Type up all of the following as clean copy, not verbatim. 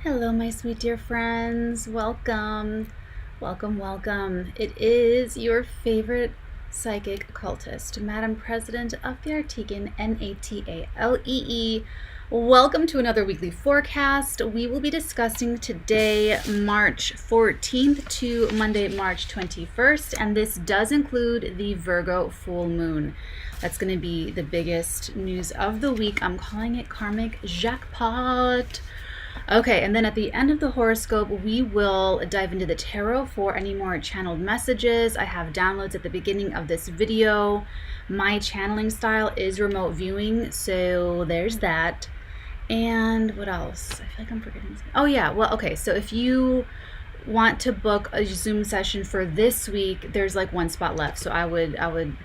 Hello, my sweet dear friends. Welcome, welcome, welcome. It is your favorite psychic occultist, Madam President of the Artigan, Natalee. Welcome to another weekly forecast. We will be discussing today, March 14th to Monday, March 21st, and this does include the Virgo full moon. That's going to be the biggest news of the week. I'm calling it Karmic Jackpot. Okay, and then at the end of the horoscope, we will dive into the tarot for any more channeled messages. I have downloads at the beginning of this video. My channeling style is remote viewing, so there's that. And what else? I feel like I'm forgetting something. Oh yeah, well, okay, so if you want to book a Zoom session for this week, there's like one spot left. So I would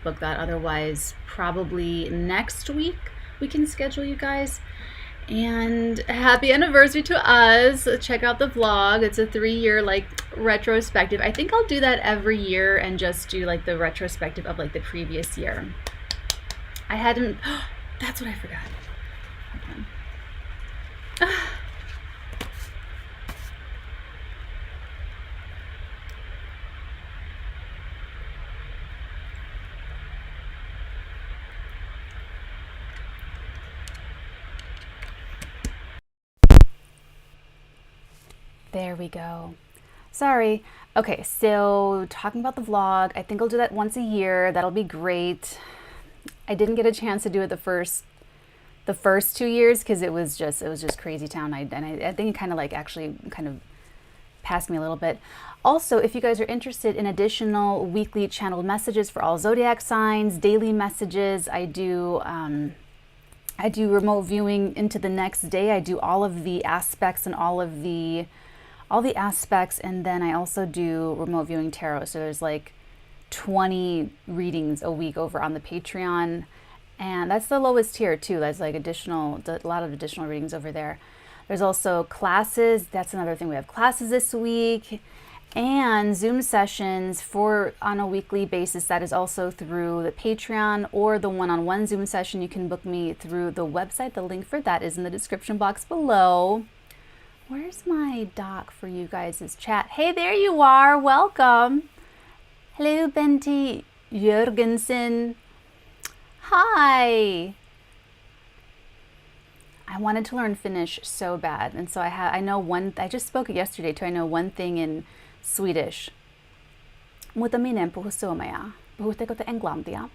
book that. Otherwise, probably next week we can schedule you guys. And happy anniversary to us. Check out the vlog. It's a 3-year retrospective. I think I'll do that every year and just do like the retrospective of like the previous year. I hadn't, that's what I forgot. Hold on. There we go. Sorry. Okay, so talking about the vlog, I think I'll do that once a year. That'll be great. I didn't get a chance to do it the first 2 years because it was just crazy town. I think it kind of actually kind of passed me a little bit. Also, if you guys are interested in additional weekly channeled messages for all zodiac signs, daily messages, I do remote viewing into the next day. I do all of the aspects and all the aspects, and then I also do remote viewing tarot. So there's like 20 readings a week over on the Patreon, and that's the lowest tier too. That's like a lot of additional readings over there. There's also classes. That's another thing. We have classes this week and Zoom sessions on a weekly basis. That is also through the Patreon, or the one-on-one Zoom session. You can book me through the website. The link for that is in the description box below. Where's my doc for you guys' chat? Hey, there you are. Welcome. Hello, Benti Jurgensen. Hi. I wanted to learn Finnish so bad, and so I just spoke it yesterday too. I know one thing in Swedish. Mutta minä en puhu suomea. Puhutteko te englantia?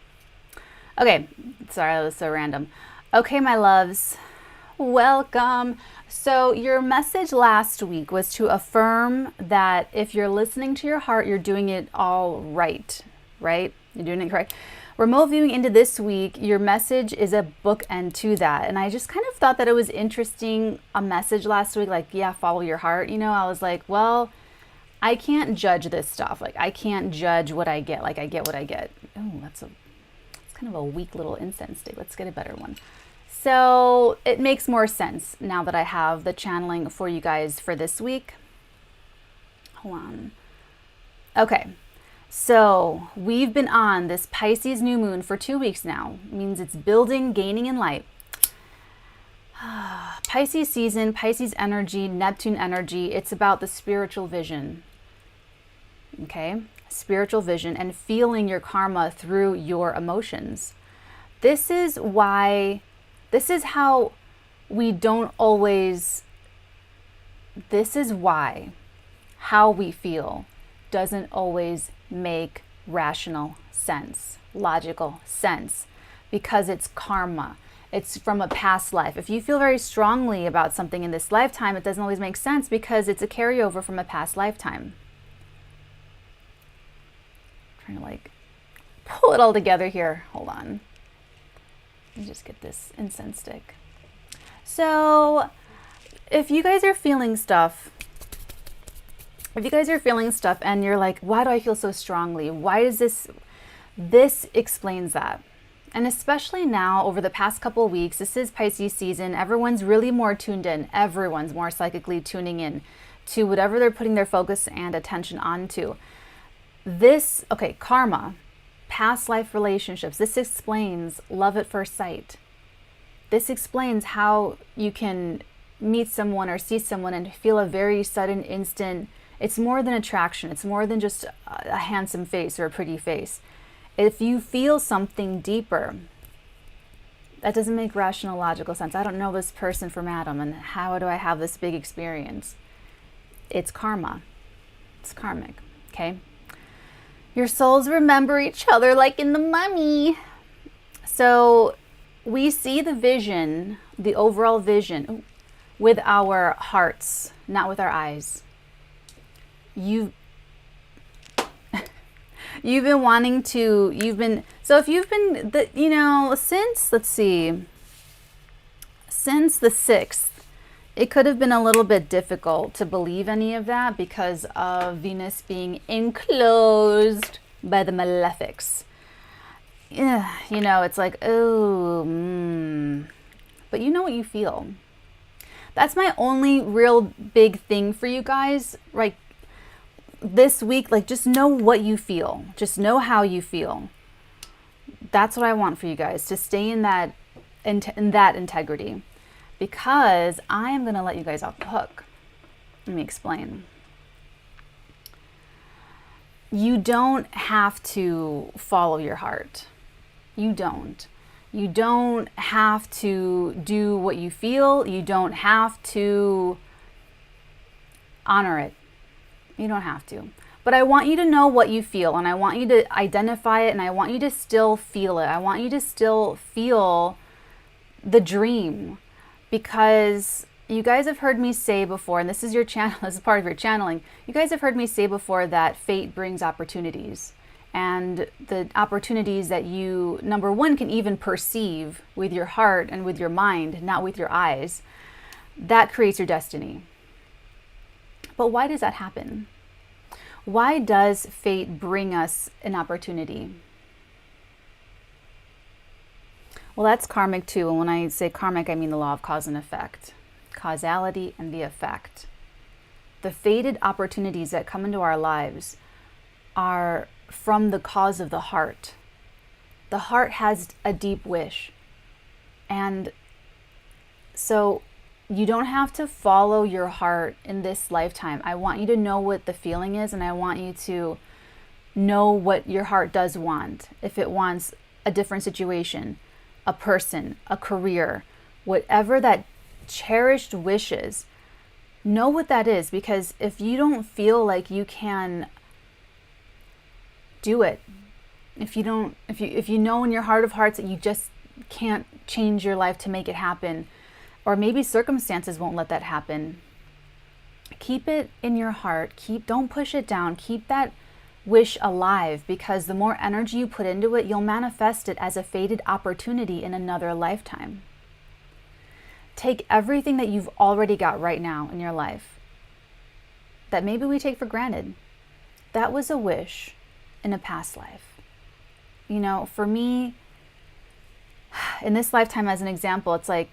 Okay, sorry, that was so random. Okay, my loves. Welcome. So your message last week was to affirm that if you're listening to your heart, you're doing it all right? You're doing it correct. Remote viewing into this week, your message is a bookend to that. And I just kind of thought that it was interesting, a message last week, follow your heart. I was like, well, I can't judge this stuff. I can't judge what I get. I get what I get. Oh, that's kind of a weak little incense stick. Let's get a better one. So it makes more sense now that I have the channeling for you guys for this week. Hold on. Okay, so we've been on this Pisces new moon for 2 weeks now. It means it's building, gaining in light. Pisces season, Pisces energy, Neptune energy. It's about the spiritual vision. Okay, spiritual vision and feeling your karma through your emotions. This is how we don't always, this is why how we feel doesn't always make rational sense, logical sense, because it's karma. It's from a past life. If you feel very strongly about something in this lifetime, it doesn't always make sense because it's a carryover from a past lifetime. I'm trying to pull it all together here. Hold on. Let me just get this incense stick. So if you guys are feeling stuff, and you're like, why do I feel so strongly? Why is this explains that. And especially now over the past couple of weeks, this is Pisces season. Everyone's really more tuned in. Everyone's more psychically tuning in to whatever they're putting their focus and attention onto. Karma. Past life relationships. This explains love at first sight. This explains how you can meet someone or see someone and feel a very sudden instant, it's more than attraction. It's more than just a handsome face or a pretty face. If you feel something deeper, that doesn't make rational, logical sense. I don't know this person from Adam, and how do I have this big experience? It's karma. It's karmic, okay? Your souls remember each other like in the Mummy. So we see the vision, the overall vision, with our hearts, not with our eyes. You've been wanting to, so if you've been, since, let's see, since the 6th, it could have been a little bit difficult to believe any of that because of Venus being enclosed by the malefics. Yeah, it's like, but you know what you feel. That's my only real big thing for you guys, right? This week, like, just know what you feel. Just know how you feel. That's what I want for you guys, to stay in that integrity, because I am going to let you guys off the hook. Let me explain. You don't have to follow your heart. You don't. You don't have to do what you feel. You don't have to honor it. You don't have to. But I want you to know what you feel, and I want you to identify it, and I want you to still feel it. I want you to still feel the dream, because you guys have heard me say before, and this is your channel, this is part of your channeling. You guys have heard me say before that fate brings opportunities, and the opportunities that you, number one, can even perceive with your heart and with your mind, not with your eyes, that creates your destiny. But why does that happen? Why does fate bring us an opportunity? Well, that's karmic too. And when I say karmic, I mean the law of cause and effect, causality and the effect. The fated opportunities that come into our lives are from the cause of the heart. The heart has a deep wish. And so you don't have to follow your heart in this lifetime. I want you to know what the feeling is, and I want you to know what your heart does want. If it wants a different situation, a person, a career, whatever that cherished wish is, know what that is. Because if you don't feel like you can do it, if you know in your heart of hearts that you just can't change your life to make it happen, or maybe circumstances won't let that happen, keep it in your heart. Don't push it down. Keep that wish alive, because the more energy you put into it, you'll manifest it as a fated opportunity in another lifetime. Take everything that you've already got right now in your life that maybe we take for granted. That was a wish in a past life. For me, in this lifetime, as an example, it's like,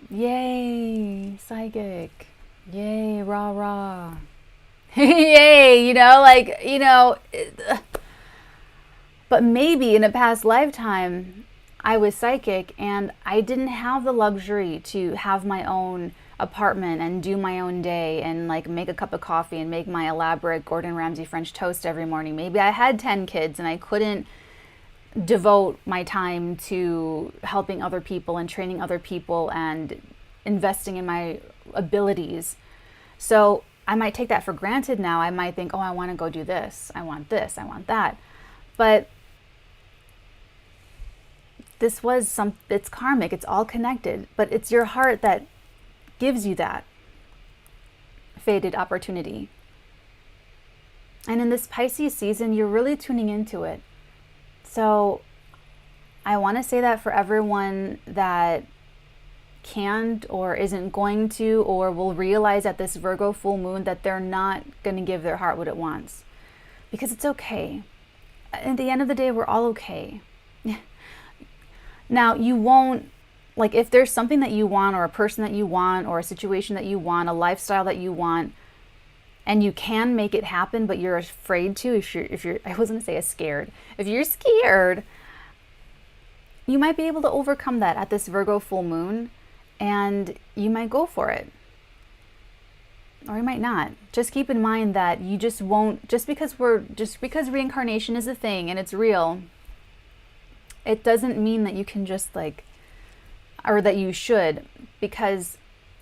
yay, psychic, yay, rah, rah, yay, but maybe in a past lifetime, I was psychic and I didn't have the luxury to have my own apartment and do my own day and make a cup of coffee and make my elaborate Gordon Ramsay French toast every morning. Maybe I had 10 kids and I couldn't devote my time to helping other people and training other people and investing in my abilities. So I might take that for granted now. I might think, oh, I want to go do this. I want that. But it's karmic. It's all connected. But it's your heart that gives you that fated opportunity. And in this Pisces season, you're really tuning into it. So I want to say that for everyone that can't or isn't going to or will realize at this Virgo full moon that they're not going to give their heart what it wants. Because it's okay. At the end of the day, we're all okay. Now, you won't, if there's something that you want or a person that you want or a situation that you want, a lifestyle that you want, and you can make it happen, but you're afraid to, if you're, I wasn't going to say scared. If you're scared, you might be able to overcome that at this Virgo full moon, and you might go for it. or you might not. Just keep in mind that you just won't, just because reincarnation is a thing and it's real, it doesn't mean that you can just like, or that you should, because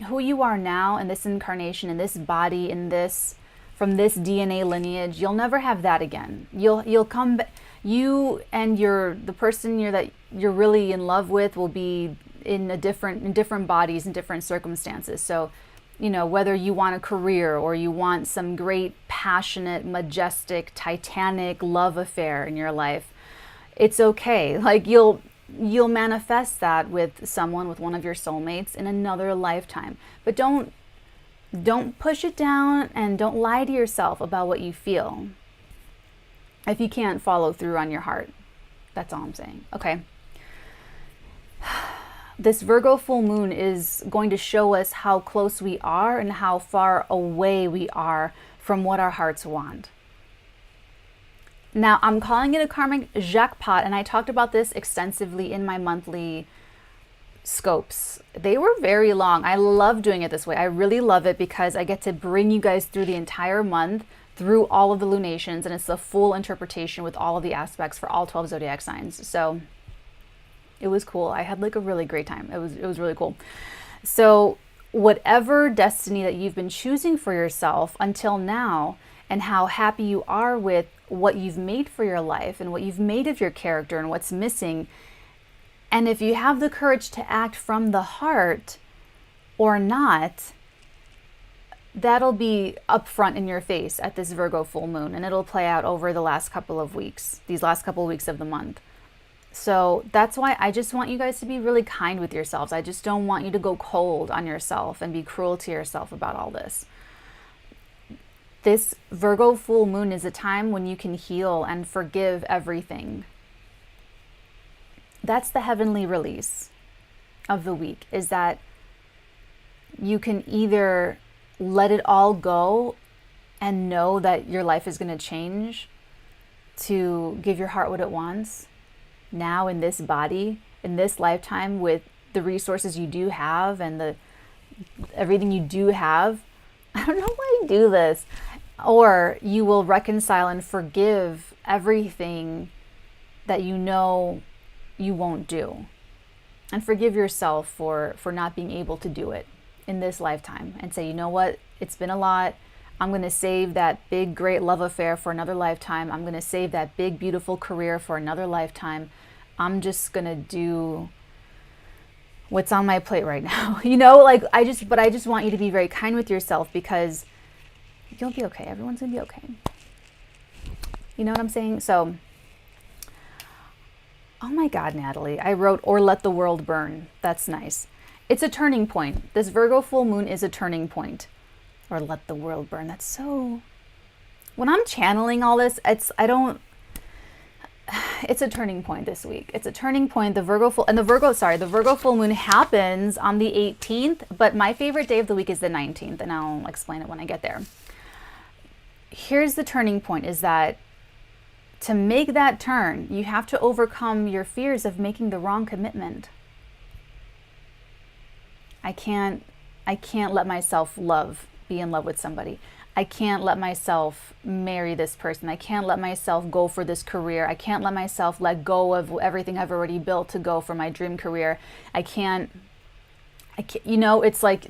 who you are now in this incarnation, in this body, in this, from this DNA lineage, you'll never have that again. You'll come back, you and the person that you're really in love with will be in different bodies in different circumstances. So, you know, whether you want a career or you want some great, passionate, majestic, titanic love affair in your life, it's okay. Like you'll manifest that with someone, with one of your soulmates in another lifetime. But don't push it down, and don't lie to yourself about what you feel if you can't follow through on your heart. That's all I'm saying. Okay. This Virgo full moon is going to show us how close we are and how far away we are from what our hearts want. Now, I'm calling it a karmic jackpot, and I talked about this extensively in my monthly scopes. They were very long. I love doing it this way. I really love it because I get to bring you guys through the entire month, through all of the lunations, and it's the full interpretation with all of the aspects for all 12 zodiac signs. So it was cool. I had like a really great time. It was really cool. So whatever destiny that you've been choosing for yourself until now, and how happy you are with what you've made for your life and what you've made of your character and what's missing, and if you have the courage to act from the heart or not, that'll be upfront in your face at this Virgo full moon, and it'll play out over the last couple of weeks, these last couple of weeks of the month. So that's why I just want you guys to be really kind with yourselves. I just don't want you to go cold on yourself and be cruel to yourself about all this. This Virgo full moon is a time when you can heal and forgive everything. That's the heavenly release of the week, is that you can either let it all go and know that your life is going to change to give your heart what it wants now in this body, in this lifetime, with the resources you do have and everything you do have. I don't know why I do this. Or you will reconcile and forgive everything that you know you won't do, and forgive yourself for not being able to do it in this lifetime, and say, you know what, it's been a lot. I'm going to save that big, great love affair for another lifetime. I'm going to save that big, beautiful career for another lifetime. I'm just going to do what's on my plate right now. You know, like I just want you to be very kind with yourself, because you'll be okay. Everyone's going to be okay. You know what I'm saying? So, oh my God, Natalie, I wrote, or let the world burn. That's nice. It's a turning point. This Virgo full moon is a turning point. Or let the world burn. That's so, when I'm channeling all this, it's a turning point this week. It's a turning point. The Virgo full moon happens on the 18th, but my favorite day of the week is the 19th, and I'll explain it when I get there. Here's the turning point, is that to make that turn, you have to overcome your fears of making the wrong commitment. I can't let myself be in love with somebody. I can't let myself marry this person. I can't let myself go for this career. I can't let myself let go of everything I've already built to go for my dream career. I can't, you know, it's like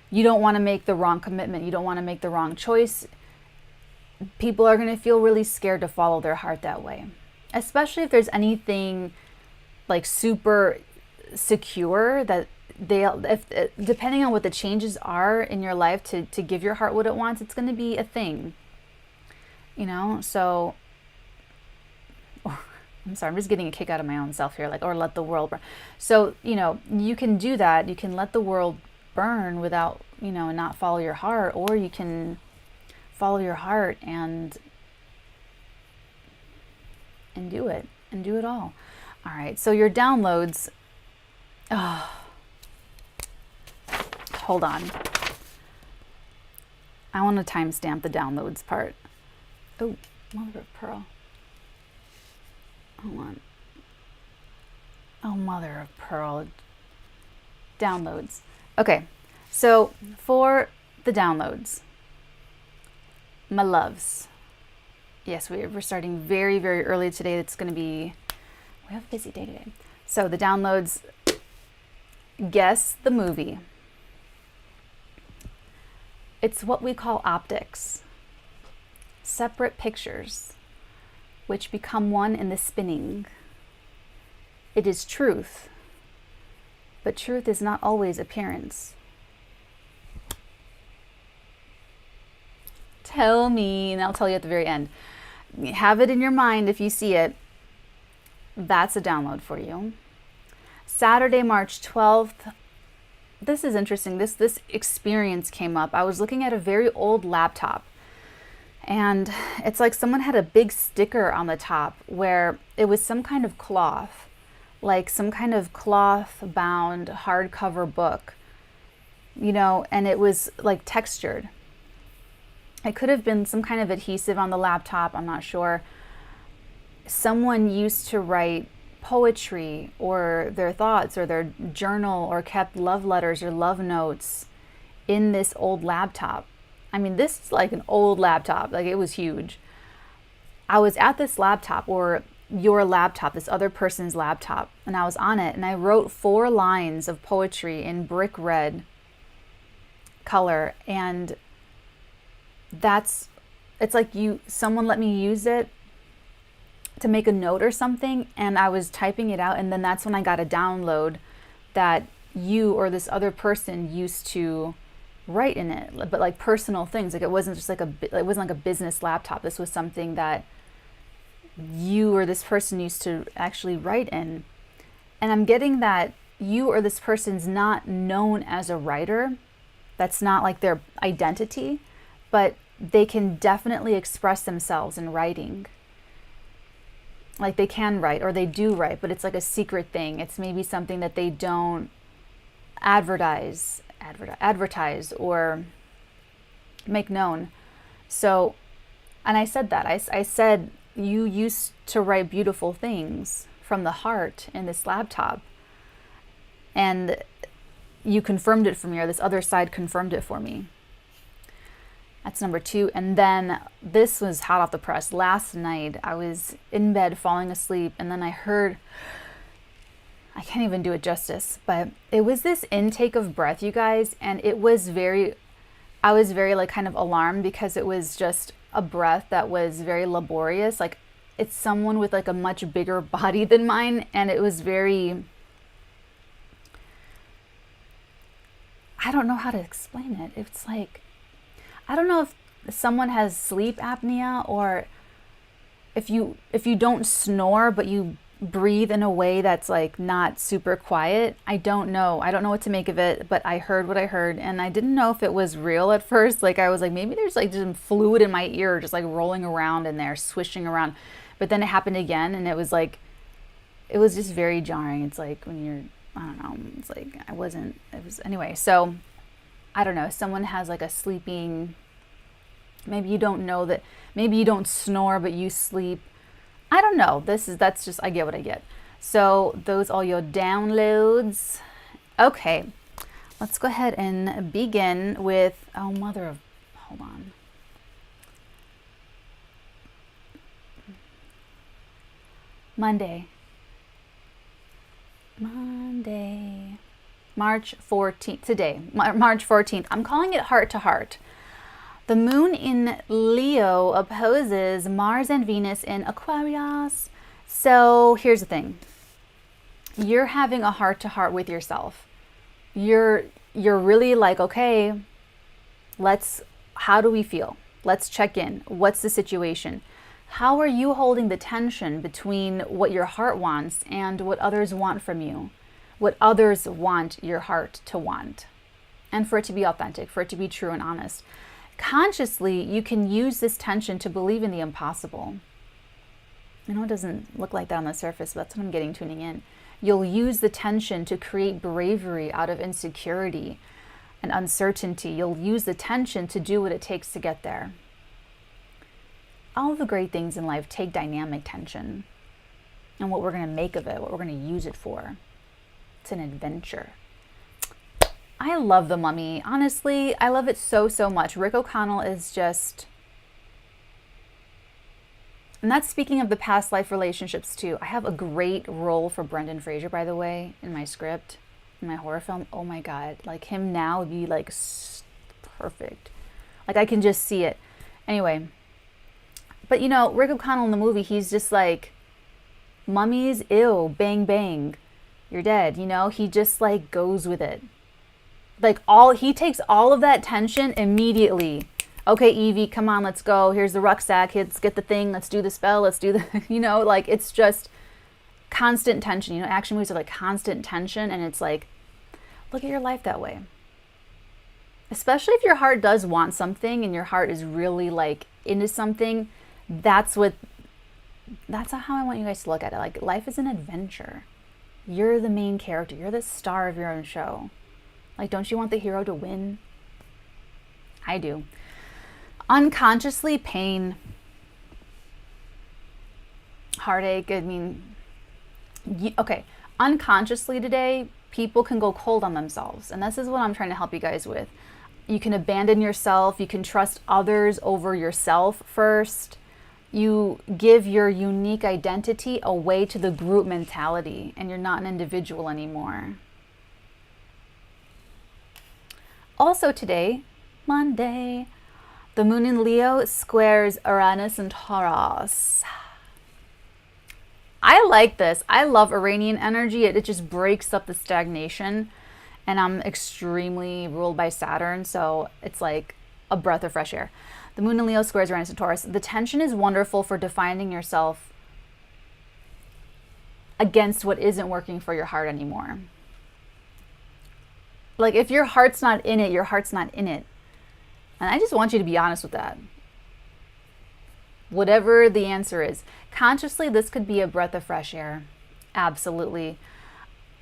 you don't want to make the wrong commitment. You don't want to make the wrong choice. People are going to feel really scared to follow their heart that way, especially if there's anything like super secure that depending on what the changes are in your life to give your heart what it wants, it's going to be a thing, you know? So, I'm sorry, I'm just getting a kick out of my own self here, like, or let the world burn. So, you know, you can do that. You can let the world burn without, you know, not follow your heart, or you can follow your heart and do it all. All right. So your downloads, hold on. I want to timestamp the downloads part. Oh, mother of pearl. Hold on. Oh, mother of pearl. Downloads. Okay. So for the downloads. My loves. Yes, we're starting very, very early today. It's going to be, we have a busy day today. So the downloads, guess the movie. It's what we call optics. Separate pictures, which become one in the spinning. It is truth, but truth is not always appearance. Tell me, and I'll tell you at the very end. Have it in your mind if you see it. That's a download for you. Saturday, March 12th. This is interesting. This experience came up. I was looking at a very old laptop, and it's like someone had a big sticker on the top where it was some kind of cloth, like some kind of cloth bound hardcover book, and it was like textured. It could have been some kind of adhesive on the laptop, I'm not sure. Someone used to write poetry or their thoughts or their journal or kept love letters or love notes in this old laptop. I mean, this is like an old laptop, like it was huge. I was at this laptop, or your laptop, this other person's laptop, and I was on it, and I wrote 4 lines of poetry in brick red color, and it's like someone let me use it to make a note or something, and I was typing it out, and then that's when I got a download that you or this other person used to write in it, but like personal things. Like it wasn't just like it wasn't like a business laptop. This was something that you or this person used to actually write in. And I'm getting that you or this person's not known as a writer. That's not like their identity, but they can definitely express themselves in writing. Like they can write, or they do write, but it's like a secret thing. It's maybe something that they don't advertise or make known. So, and I said that. I said, you used to write beautiful things from the heart in this laptop. And you confirmed it for me, or this other side confirmed it for me. That's number 2. And then this was hot off the press. Last night, I was in bed falling asleep, and then I heard, I can't even do it justice, but it was this intake of breath, you guys, and I was very like kind of alarmed, because it was just a breath that was very laborious. Like it's someone with like a much bigger body than mine, and it was very, I don't know how to explain it. It's like, I don't know if someone has sleep apnea, or if you don't snore but you breathe in a way that's like not super quiet. I don't know what to make of it, but I heard what I heard, and I didn't know if it was real at first. Like I was like, maybe there's like some fluid in my ear just like rolling around in there, swishing around. But then it happened again, and it was just very jarring. It's like when you're, I don't know, it's like anyway. So I don't know, someone has like a sleeping, maybe you don't know that, maybe you don't snore but you sleep. I don't know. That's just, I get what I get. So those are your downloads. Okay, let's go ahead and begin with, hold on. Monday, March 14th, today, March 14th. I'm calling it heart to heart. The moon in Leo opposes Mars and Venus in Aquarius. So here's the thing. You're having a heart to heart with yourself. You're really like, okay, how do we feel? Let's check in. What's the situation? How are you holding the tension between what your heart wants and what others want from you? What others want your heart to want? And for it to be authentic, for it to be true and honest. Consciously, you can use this tension to believe in the impossible. I know it doesn't look like that on the surface, but that's what I'm getting tuning in. You'll use the tension to create bravery out of insecurity and uncertainty. You'll use the tension to do what it takes to get there. All the great things in life take dynamic tension, and what we're going to make of it, what we're going to use it for. It's an adventure. I love The Mummy. Honestly, I love it so, so much. Rick O'Connell is just... And that's speaking of the past life relationships too. I have a great role for Brendan Fraser, by the way, in my script, in my horror film. Oh my God. Like him now would be like perfect. Like I can just see it. Anyway. But you know, Rick O'Connell in the movie, he's just like, mummies, ew, bang, bang. You're dead. You know, he just like goes with it. Like he takes all of that tension immediately. Okay, Evie, come on, let's go. Here's the rucksack. Let's get the thing. Let's do the spell. Let's do the, you know, like it's just constant tension. You know, action movies are like constant tension. And it's like, look at your life that way. Especially if your heart does want something and your heart is really like into something. That's how I want you guys to look at it. Like life is an adventure. You're the main character. You're the star of your own show. Like, don't you want the hero to win? I do. Unconsciously, pain, heartache. I mean, okay. Unconsciously today, people can go cold on themselves. And this is what I'm trying to help you guys with. You can abandon yourself. You can trust others over yourself first. You give your unique identity away to the group mentality, and you're not an individual anymore. Also today, Monday, the moon in Leo squares Uranus and Taurus. I like this. I love Iranian energy. It just breaks up the stagnation. And I'm extremely ruled by Saturn, so it's like a breath of fresh air. The moon in Leo squares Uranus and Taurus. The tension is wonderful for defining yourself against what isn't working for your heart anymore. Like if your heart's not in it, your heart's not in it. And I just want you to be honest with that. Whatever the answer is. Consciously, this could be a breath of fresh air. Absolutely.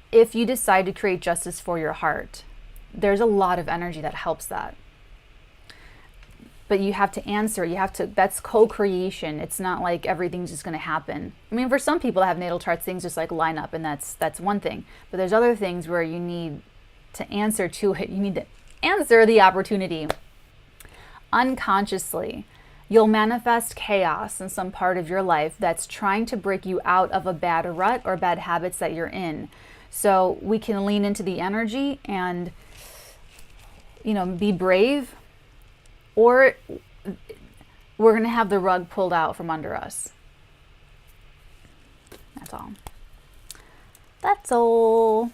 If you decide to create justice for your heart, there's a lot of energy that helps that. But you have to answer. That's co-creation. It's not like everything's just going to happen. I mean, for some people that have natal charts, things just like line up, and that's one thing. But there's other things where you need to answer to it. You need to answer the opportunity. Unconsciously, you'll manifest chaos in some part of your life that's trying to break you out of a bad rut or bad habits that you're in. So we can lean into the energy and, you know, be brave, or we're going to have the rug pulled out from under us. That's all. That's all.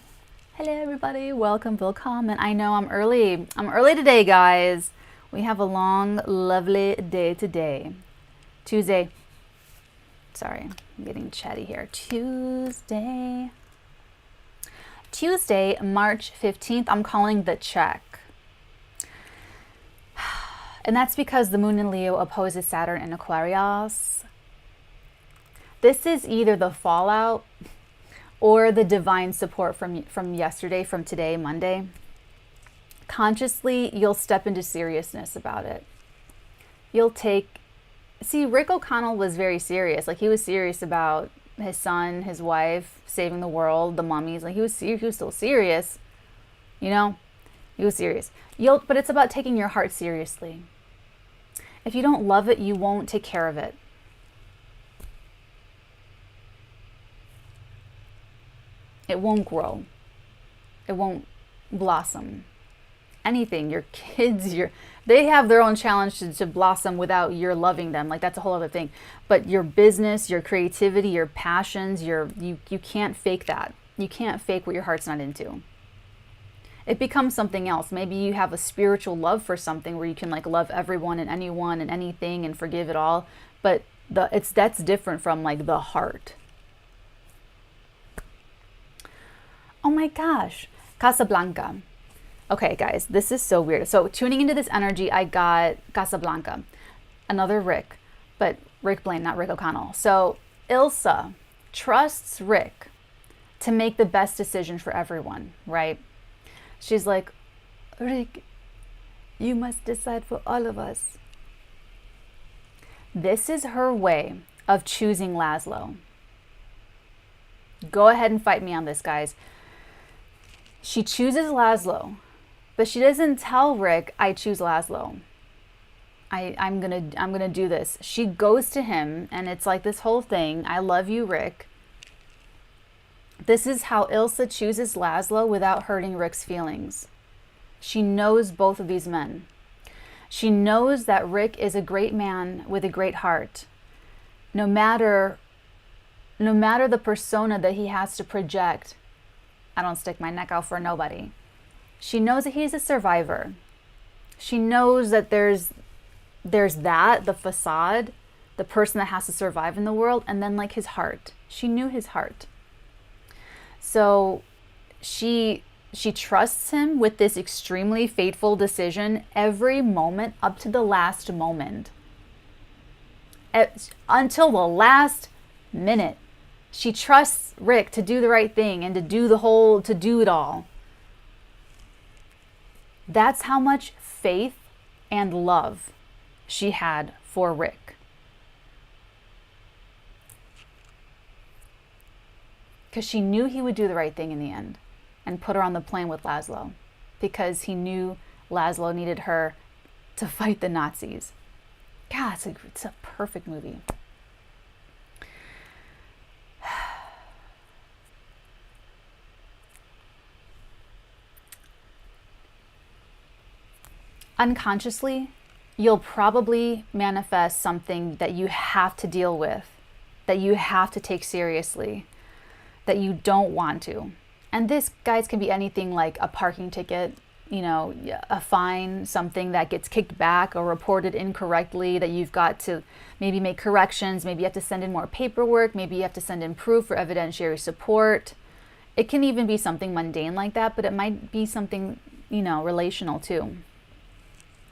Hello, everybody. Welcome, willkommen. And I know I'm early. I'm early today, guys. We have a long, lovely day today. Tuesday. Sorry, I'm getting chatty here. Tuesday, March 15th. I'm calling the check. And that's because the moon in Leo opposes Saturn in Aquarius. This is either the fallout or the divine support from yesterday, from today, Monday. Consciously, you'll step into seriousness about it. See, Rick O'Connell was very serious. Like, he was serious about his son, his wife, saving the world, the mummies. Like, he was still serious. You know, he was serious. But it's about taking your heart seriously. If you don't love it, you won't take care of it. It won't grow. It won't blossom. Anything, your kids, they have their own challenge to blossom without your loving them. Like, that's a whole other thing. But your business, your creativity, your passions, you can't fake that. You can't fake what your heart's not into. It becomes something else. Maybe you have a spiritual love for something where you can like love everyone and anyone and anything and forgive it all. But that's different from like the heart. Oh my gosh, Casablanca. Okay, guys, this is so weird. So tuning into this energy, I got Casablanca, another Rick, but Rick Blaine, not Rick O'Connell. So Ilsa trusts Rick to make the best decision for everyone, right? She's like, Rick, you must decide for all of us. This is her way of choosing Laszlo. Go ahead and fight me on this, guys. She chooses Laszlo But she doesn't tell Rick, I choose Laszlo. I'm gonna do this. She goes to him, and it's like this whole thing. I love you, Rick. This is how Ilsa chooses Laszlo without hurting Rick's feelings. She knows both of these men. She knows that Rick is a great man with a great heart. No matter the persona that he has to project, I don't stick my neck out for nobody. She knows that he's a survivor. She knows that there's the facade, the person that has to survive in the world, and then like his heart. She knew his heart. So she trusts him with this extremely fateful decision every moment up to the last moment. Until the last minute. She trusts Rick to do the right thing and to do it all. That's how much faith and love she had for Rick. Because she knew he would do the right thing in the end and put her on the plane with Laszlo. Because he knew Laszlo needed her to fight the Nazis. God, it's a perfect movie. Unconsciously, you'll probably manifest something that you have to deal with, that you have to take seriously, that you don't want to. And this, guys, can be anything like a parking ticket, a fine, something that gets kicked back or reported incorrectly, that you've got to maybe make corrections, maybe you have to send in more paperwork, maybe you have to send in proof for evidentiary support. It can even be something mundane like that, but it might be something, relational too.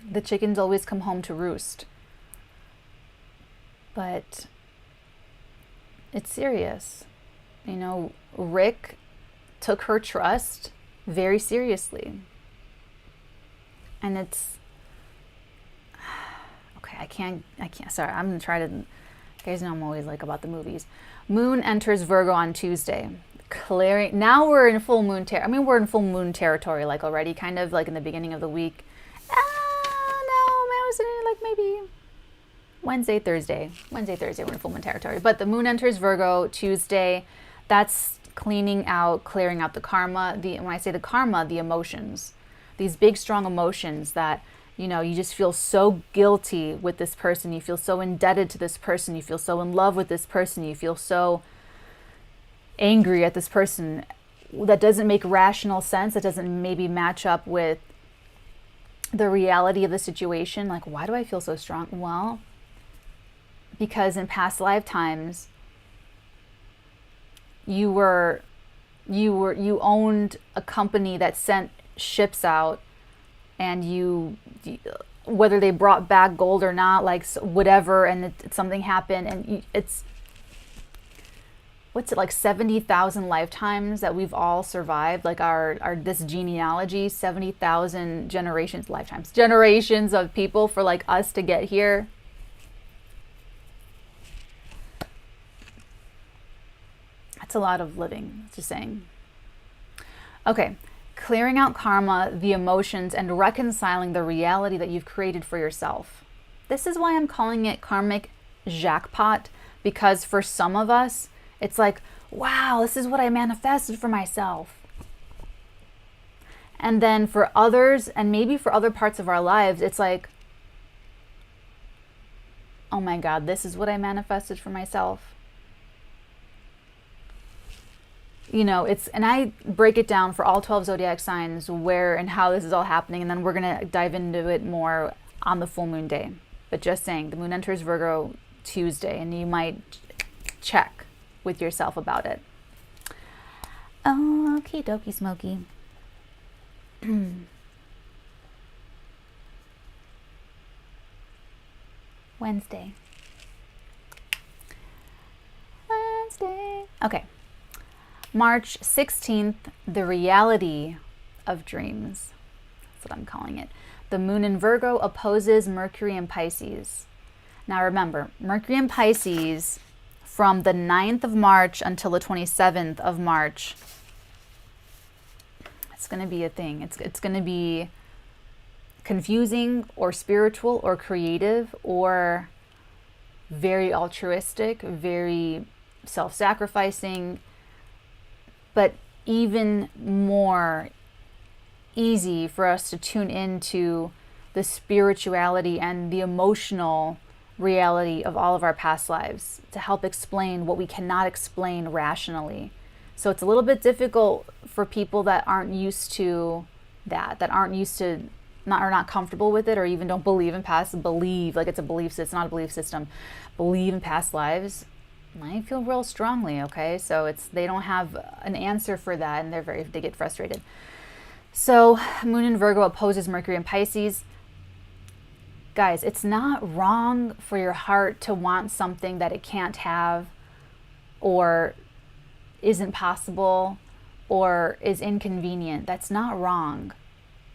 The chickens always come home to roost. But it's serious. Rick took her trust very seriously. And it's... Okay, I can't, sorry, I'm going to try to... You guys know I'm always like about the movies. Moon enters Virgo on Tuesday. Now we're in full moon we're in full moon territory, like already, kind of like in the beginning of the week. Like maybe Wednesday, Thursday, we're in full moon territory. But the moon enters Virgo Tuesday. That's clearing out the karma. When I say the karma, the emotions, these big, strong emotions that, you just feel so guilty with this person. You feel so indebted to this person. You feel so in love with this person. You feel so angry at this person. That doesn't make rational sense. That doesn't maybe match up with the reality of the situation. Like, why do I feel so strong? Well, because in past lifetimes you owned a company that sent ships out, and whether they brought back gold or not, like whatever, and something happened, and it's what's it, like 70,000 lifetimes that we've all survived, like our this genealogy, 70,000 generations of people for like us to get here. That's a lot of living, just saying. Okay, clearing out karma, the emotions, and reconciling the reality that you've created for yourself. This is why I'm calling it karmic jackpot, because for some of us, it's like, wow, this is what I manifested for myself. And then for others, and maybe for other parts of our lives, it's like, oh my God, this is what I manifested for myself. And I break it down for all 12 zodiac signs, where and how this is all happening. And then we're going to dive into it more on the full moon day. But just saying, the moon enters Virgo Tuesday, and you might check with yourself about it. Okie dokie smoky. Wednesday. Okay. March 16th, the reality of dreams. That's what I'm calling it. The moon in Virgo opposes Mercury in Pisces. Now remember, Mercury in Pisces from the 9th of March until the 27th of March. It's going to be a thing. It's going to be confusing or spiritual or creative or very altruistic, very self-sacrificing, but even more easy for us to tune into the spirituality and the emotional reality of all of our past lives to help explain what we cannot explain rationally. So it's a little bit difficult for people that aren't used to that aren't used to are not comfortable with it, or even don't believe in like it's a belief, it's not a belief system, believe in past lives. I feel real strongly, okay? So they don't have an answer for that, and they get frustrated. So Moon in Virgo opposes Mercury in Pisces. Guys, it's not wrong for your heart to want something that it can't have, or isn't possible, or is inconvenient. That's not wrong.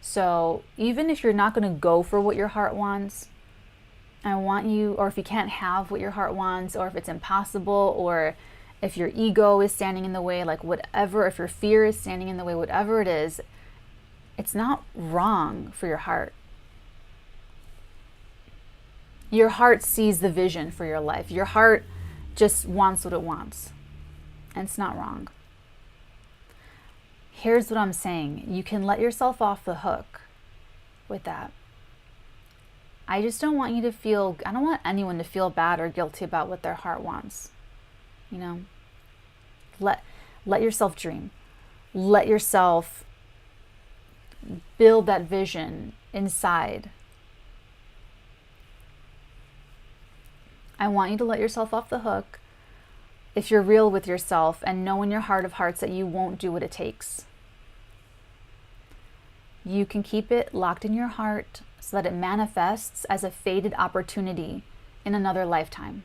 So even if you're not going to go for what your heart wants, I want you, or if you can't have what your heart wants, or if it's impossible, or if your ego is standing in the way, like whatever, if your fear is standing in the way, whatever it is, it's not wrong for your heart. Your heart sees the vision for your life. Your heart just wants what it wants. And it's not wrong. Here's what I'm saying. You can let yourself off the hook with that. I just don't want you to feel, I don't want anyone to feel bad or guilty about what their heart wants. You know? Let yourself dream. Let yourself build that vision inside. I want you to let yourself off the hook if you're real with yourself and know in your heart of hearts that you won't do what it takes. You can keep it locked in your heart so that it manifests as a faded opportunity in another lifetime.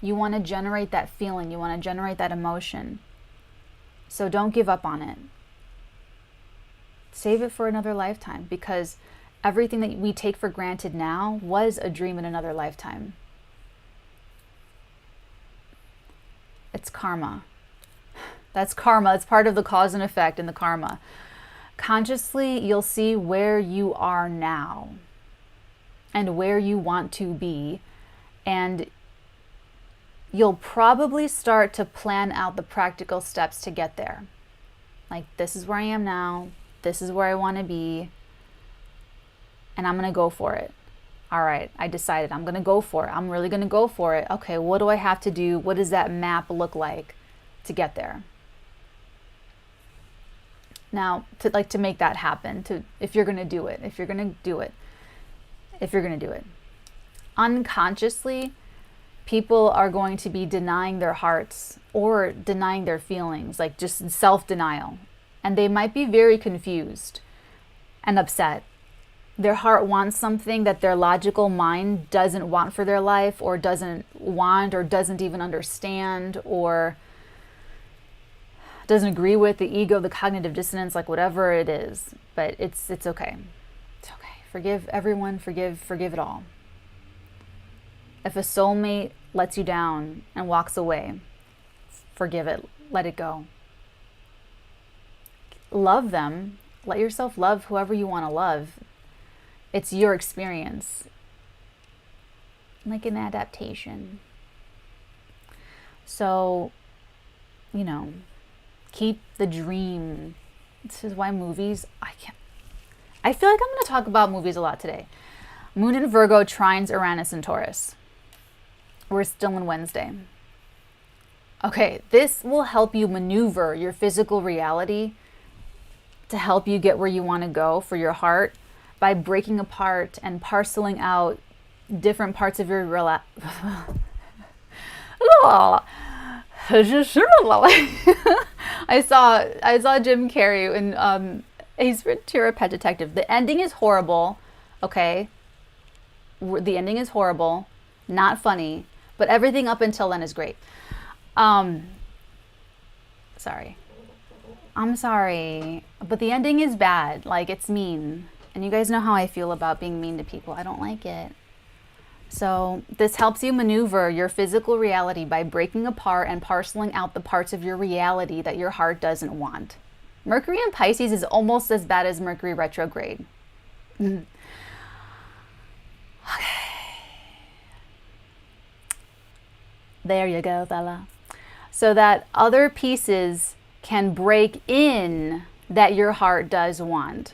You want to generate that feeling. You want to generate that emotion. So don't give up on it. Save it for another lifetime, because everything that we take for granted now was a dream in another lifetime. It's karma. That's karma. It's part of the cause and effect in the karma. Consciously, you'll see where you are now and where you want to be, and you'll probably start to plan out the practical steps to get there. Like, this is where I am now, this is where I want to be, and I'm going to go for it. All right, I decided I'm going to go for it. I'm really going to go for it. Okay, what do I have to do? What does that map look like to get there? Now, to make that happen, if you're going to do it, unconsciously, people are going to be denying their hearts or denying their feelings, like just self-denial. And they might be very confused and upset. Their heart wants something that their logical mind doesn't want for their life, or doesn't want, or doesn't even understand, or doesn't agree with, the ego, the cognitive dissonance, like whatever it is. But it's okay. It's okay. Forgive everyone, forgive it all. If a soulmate lets you down and walks away, forgive it, let it go. Love them. Let yourself love whoever you want to love. It's your experience. Like an adaptation. So, keep the dream. This is why movies, I feel like I'm going to talk about movies a lot today. Moon in Virgo trines Uranus and Taurus. We're still in Wednesday. Okay, this will help you maneuver your physical reality to help you get where you want to go for your heart by breaking apart and parceling out different parts of your I saw Jim Carrey in Ace Ventura: Pet Detective. The ending is horrible, okay? The ending is horrible, not funny, but everything up until then is great. Sorry. I'm sorry, but the ending is bad. Like, it's mean. And you guys know how I feel about being mean to people. I don't like it. So this helps you maneuver your physical reality by breaking apart and parceling out the parts of your reality that your heart doesn't want. Mercury in Pisces is almost as bad as Mercury retrograde. Okay. There you go, Bella. So that other pieces can break in that your heart does want.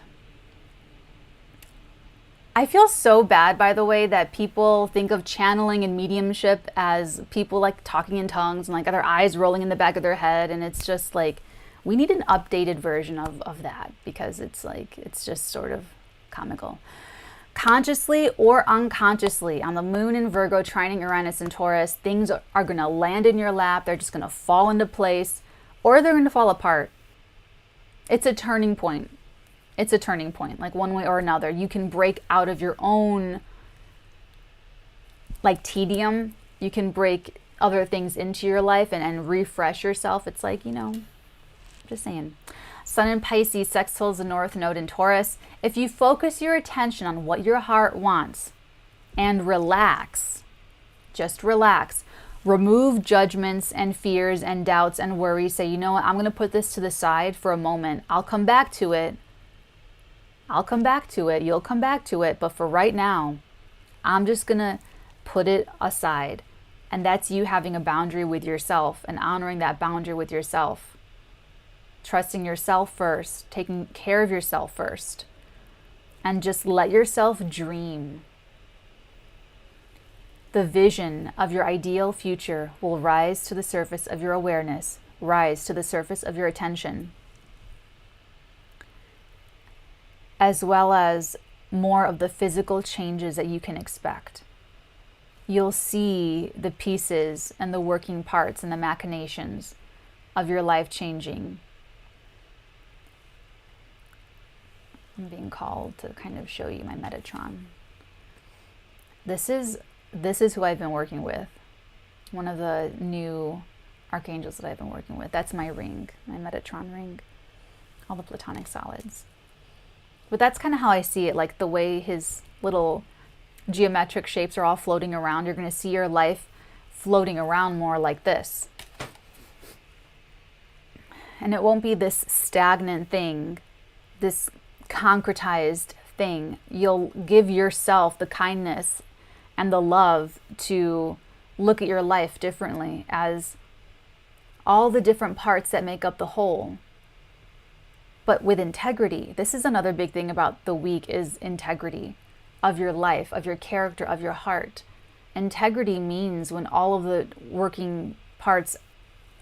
I feel so bad, by the way, that people think of channeling and mediumship as people like talking in tongues and like their eyes rolling in the back of their head. And it's just like, we need an updated version of that, because it's like, it's just sort of comical. Consciously or unconsciously, on the moon in Virgo, trining Uranus and Taurus, things are going to land in your lap. They're just going to fall into place, or they're going to fall apart. It's a turning point. It's a turning point, like one way or another. You can break out of your own like tedium. You can break other things into your life and refresh yourself. It's like, you know, just saying. Sun in Pisces sextiles the North Node in Taurus. If you focus your attention on what your heart wants and relax, just relax, remove judgments and fears and doubts and worries. Say, you know what, I'm going to put this to the side for a moment. I'll come back to it. I'll come back to it. You'll come back to it. But for right now, I'm just going to put it aside. And that's you having a boundary with yourself and honoring that boundary with yourself. Trusting yourself first, taking care of yourself first, and just let yourself dream. The vision of your ideal future will rise to the surface of your awareness, rise to the surface of your attention, as well as more of the physical changes that you can expect. You'll see the pieces and the working parts and the machinations of your life changing. I'm being called to kind of show you my Metatron. This is who I've been working with. One of the new archangels that I've been working with. That's my ring, my Metatron ring. All the platonic solids. But that's kind of how I see it, like the way his little geometric shapes are all floating around. You're going to see your life floating around more like this. And it won't be this stagnant thing, this concretized thing. You'll give yourself the kindness and the love to look at your life differently as all the different parts that make up the whole, but with integrity. This is another big thing about the week, is integrity of your life, of your character, of your heart. Integrity means when all of the working parts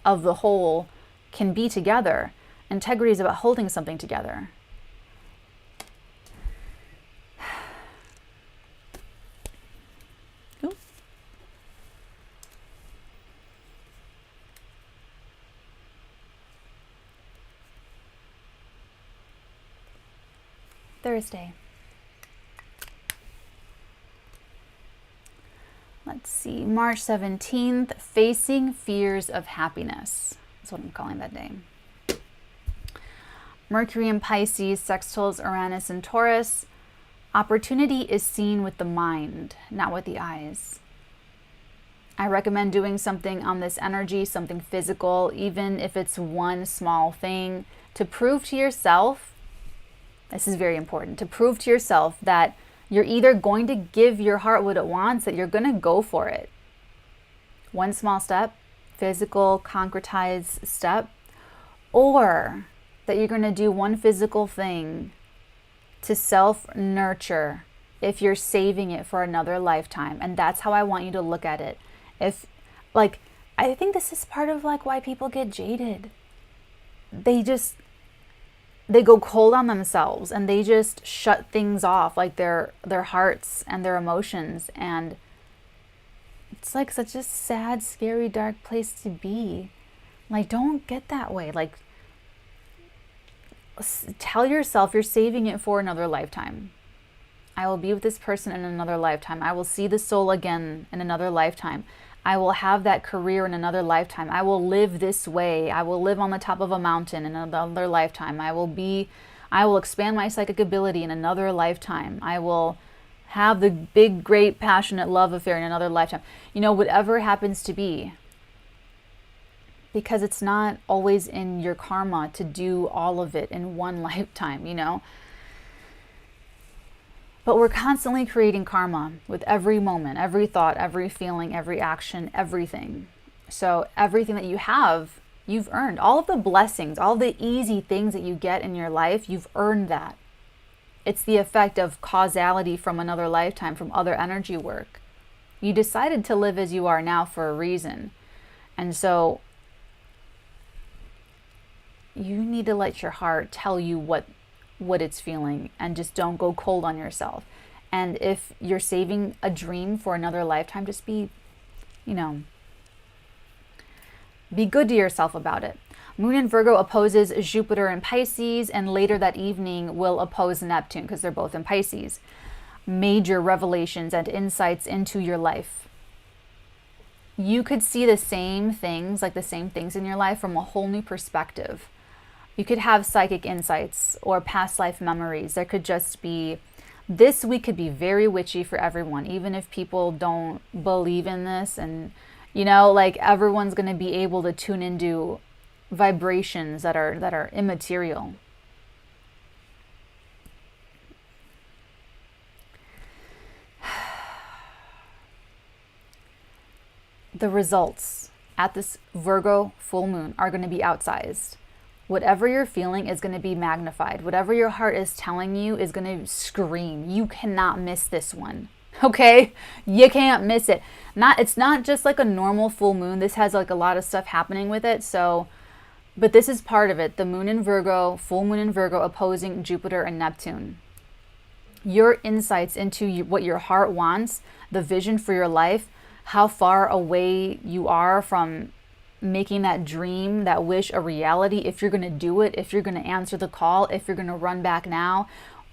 of the whole can be together. Integrity is about holding something together. Thursday. Let's see, March 17th, facing fears of happiness. That's what I'm calling that day. Mercury in Pisces sextiles Uranus and Taurus. Opportunity is seen with the mind, not with the eyes. I recommend doing something on this energy, something physical, even if it's one small thing, to prove to yourself. This is very important, to prove to yourself that you're either going to give your heart what it wants, that you're going to go for it. One small step, physical, concretized step, or that you're going to do one physical thing to self-nurture if you're saving it for another lifetime. And that's how I want you to look at it. If, like, I think this is part of like why people get jaded. They go cold on themselves and they just shut things off, like their hearts and their emotions. And it's like such a sad, scary, dark place to be. Like, don't get that way. Like, tell yourself you're saving it for another lifetime. I will be with this person in another lifetime. I will see the soul again in another lifetime. I will have that career in another lifetime. I will live this way. I will live on the top of a mountain in another lifetime. I will expand my psychic ability in another lifetime. I will have the big, great, passionate love affair in another lifetime. You know, whatever happens to be. because it's not always in your karma to do all of it in one lifetime, you know? But we're constantly creating karma with every moment, every thought, every feeling, every action, everything. So everything that you have, you've earned. All of the blessings, all the easy things that you get in your life, you've earned that. It's the effect of causality from another lifetime, from other energy work. You decided to live as you are now for a reason. And so you need to let your heart tell you what it's feeling, and just don't go cold on yourself. And if you're saving a dream for another lifetime, just be good to yourself about it. Moon in Virgo opposes Jupiter in Pisces, and later that evening will oppose Neptune because they're both in Pisces. Major revelations and insights into your life. You could see the same things in your life from a whole new perspective. You could have psychic insights or past life memories. There could just be, this week could be very witchy for everyone, even if people don't believe in this. And, everyone's going to be able to tune into vibrations that are immaterial. The results at this Virgo full moon are going to be outsized. Whatever you're feeling is going to be magnified. Whatever your heart is telling you is going to scream. You cannot miss this one. Okay? You can't miss it. It's not just like a normal full moon. This has like a lot of stuff happening with it. But this is part of it. The moon in Virgo, full moon in Virgo opposing Jupiter and Neptune. Your insights into what your heart wants, the vision for your life, how far away you are from making that dream, that wish a reality, if you're going to do it, if you're going to answer the call, if you're going to run back now,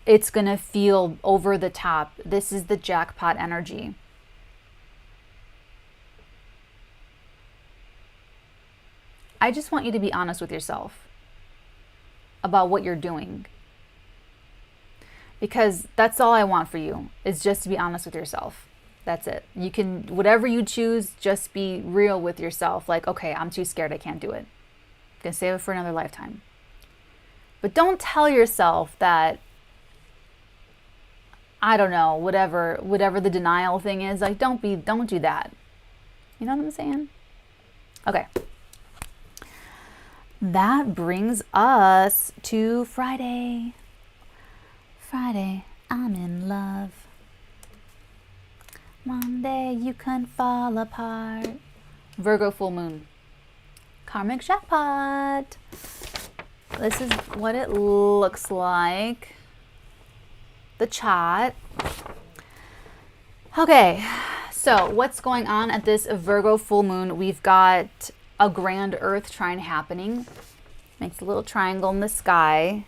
it's going to feel over the top. This is the jackpot energy. I just want you to be honest with yourself about what you're doing. Because that's all I want for you, is just to be honest with yourself. That's it. You can, whatever you choose, just be real with yourself. Like, okay, I'm too scared, I can't do it. I'm going to save it for another lifetime. But don't tell yourself that, I don't know, whatever the denial thing is, like, don't do that. You know what I'm saying? Okay. That brings us to Friday. Friday, I'm in love. Monday, you can fall apart. Virgo full moon. Karmic jackpot. This is what it looks like. The chart. Okay, so what's going on at this Virgo full moon? We've got a grand Earth trine happening. Makes a little triangle in the sky.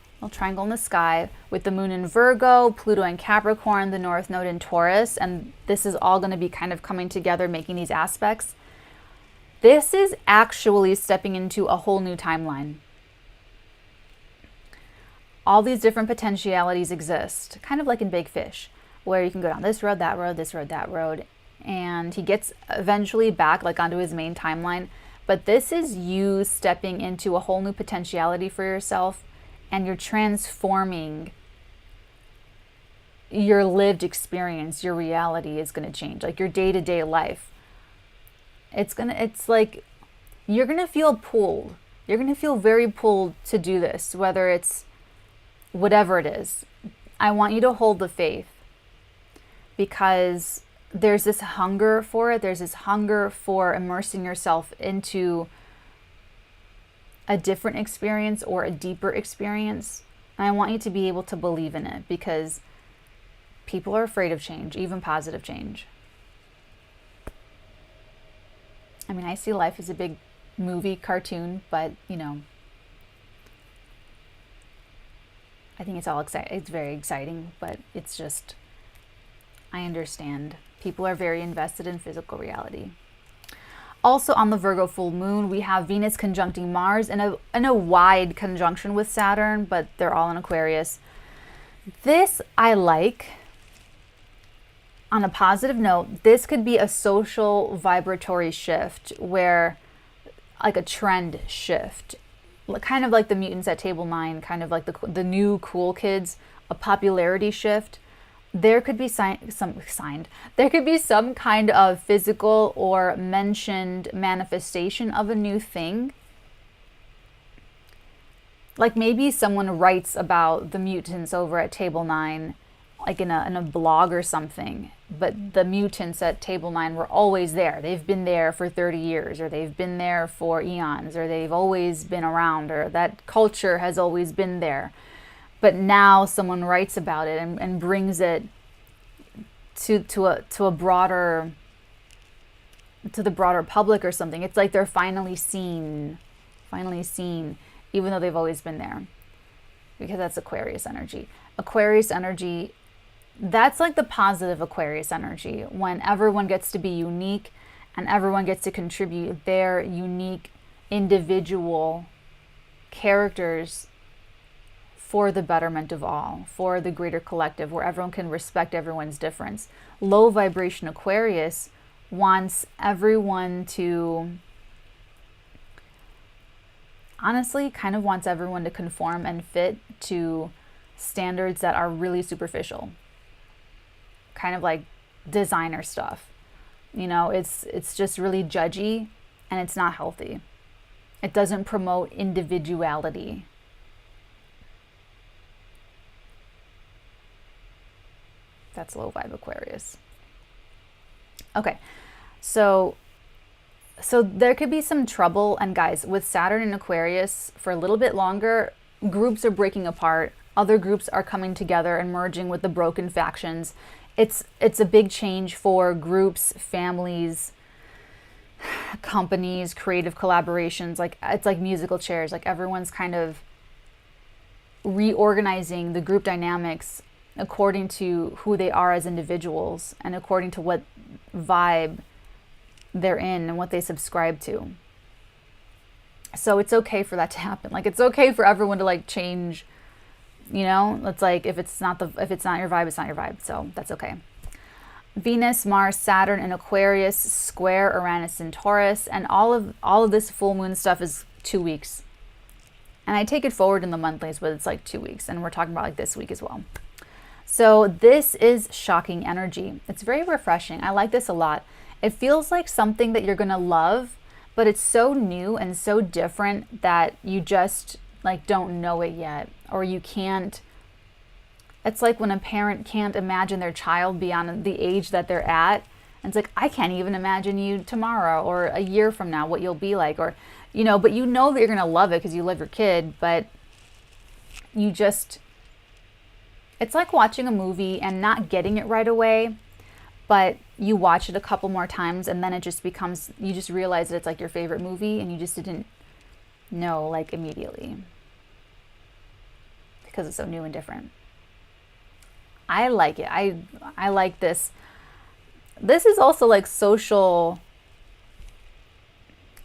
With the moon in Virgo, Pluto in Capricorn, the North Node in Taurus, and this is all going to be kind of coming together, making these aspects. This is actually stepping into a whole new timeline. All these different potentialities exist, kind of like in Big Fish, where you can go down this road, that road, this road, that road, and he gets eventually back like onto his main timeline. But this is you stepping into a whole new potentiality for yourself, and you're transforming your lived experience. Your reality is going to change, like your day-to-day life. It's like you're going to feel pulled. You're going to feel very pulled to do this, whether it's whatever it is. I want you to hold the faith, because there's this hunger for it. There's this hunger for immersing yourself into a different experience or a deeper experience. And I want you to be able to believe in it, because people are afraid of change, even positive change. I mean, I see life as a big movie cartoon, but I think it's all exciting. It's very exciting, but it's just, I understand. People are very invested in physical reality. Also on the Virgo full moon, we have Venus conjuncting Mars in a wide conjunction with Saturn, but they're all in Aquarius. This I like. On a positive note, this could be a social vibratory shift where like a trend shift, kind of like the mutants at table 9, kind of like the new cool kids, a popularity shift. There could be there could be some kind of physical or mentioned manifestation of a new thing. Like maybe someone writes about the mutants over at table 9, like in a blog or something, but the mutants at table 9 were always there. They've been there for 30 years, or they've been there for eons, or they've always been around, or that culture has always been there. But now someone writes about it and brings it to a broader, to the broader public or something. It's like they're finally seen, even though they've always been there, because that's Aquarius energy. Aquarius energy, that's like the positive Aquarius energy, when everyone gets to be unique and everyone gets to contribute their unique individual characters for the betterment of all, for the greater collective, where everyone can respect everyone's difference. Low vibration Aquarius wants everyone to, honestly, kind of wants everyone to conform and fit to standards that are really superficial, kind of like designer stuff. You know, it's just really judgy, and it's not healthy. It doesn't promote individuality. That's low vibe Aquarius. Okay, so there could be some trouble, and guys, with Saturn in Aquarius for a little bit longer, groups are breaking apart. Other groups are coming together and merging with the broken factions. It's a big change for groups, families, companies, creative collaborations. Like, it's like musical chairs. Like, everyone's kind of reorganizing the group dynamics according to who they are as individuals and according to what vibe they're in and what they subscribe to. So it's okay for that to happen. Like, it's okay for everyone to like change, you know? It's like, if it's not your vibe, it's not your vibe. So that's okay. Venus, Mars, Saturn in Aquarius, square Uranus in Taurus, and all of this full moon stuff is 2 weeks. And I take it forward in the monthlies, but it's like 2 weeks, and we're talking about like this week as well. So this is shocking energy. It's very refreshing. I like this a lot. It feels like something that you're going to love, but it's so new and so different that you just like don't know it yet, or you can't. It's like when a parent can't imagine their child beyond the age that they're at. And it's like, I can't even imagine you tomorrow or a year from now, what you'll be like, or, you know, but you know that you're going to love it because you love your kid, but you just, it's like watching a movie and not getting it right away, but you watch it a couple more times and then it just becomes, you just realize that it's like your favorite movie and you just didn't know like immediately because it's so new and different. I like it. I like this. This is also like social.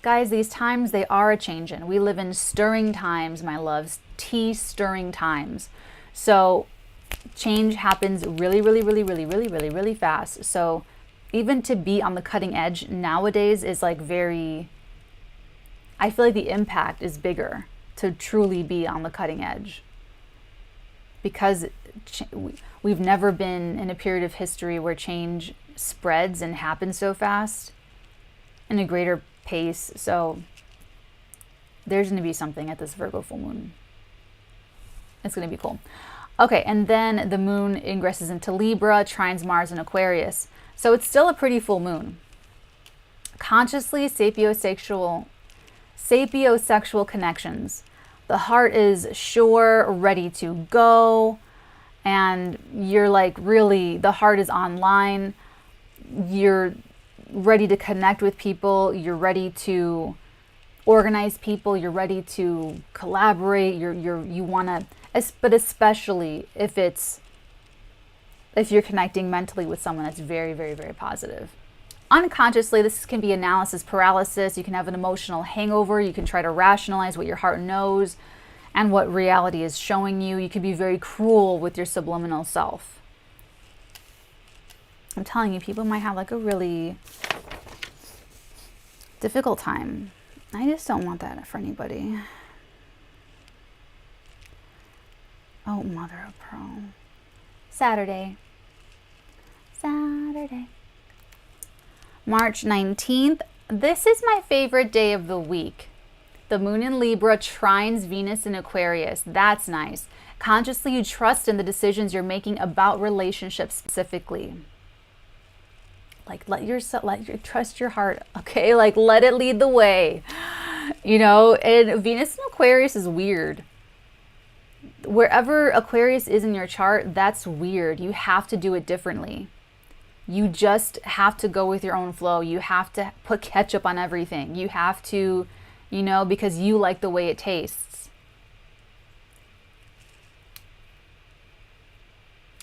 Guys, these times, they are a changing. We live in stirring times, my loves, tea stirring times. So change happens really, really, really, really, really, really, really fast. So even to be on the cutting edge nowadays is like very, I feel like the impact is bigger to truly be on the cutting edge, because we've never been in a period of history where change spreads and happens so fast in a greater pace. So there's going to be something at this Virgo full moon. It's going to be cool. Okay, and then the moon ingresses into Libra, trines Mars and Aquarius. So it's still a pretty full moon. Consciously sapiosexual connections. The heart is sure, ready to go, and you're like really, the heart is online. You're ready to connect with people. You're ready to organize people. You're ready to collaborate. You want to, but especially if you're connecting mentally with someone that's very, very, very positive. Unconsciously, this can be analysis paralysis. You can have an emotional hangover. You can try to rationalize what your heart knows and what reality is showing you. You can be very cruel with your subliminal self. I'm telling you, people might have like a really difficult time I just don't want that for anybody. Oh, mother of pearl. Saturday. March 19th. This is my favorite day of the week. The moon in Libra trines Venus in Aquarius. That's nice. Consciously, you trust in the decisions you're making about relationships specifically. Like, trust your heart, okay? Like, let it lead the way. You know, and Venus in Aquarius is weird. Wherever Aquarius is in your chart, that's weird. You have to do it differently. You just have to go with your own flow. You have to put ketchup on everything. You have to, you know, because you like the way it tastes.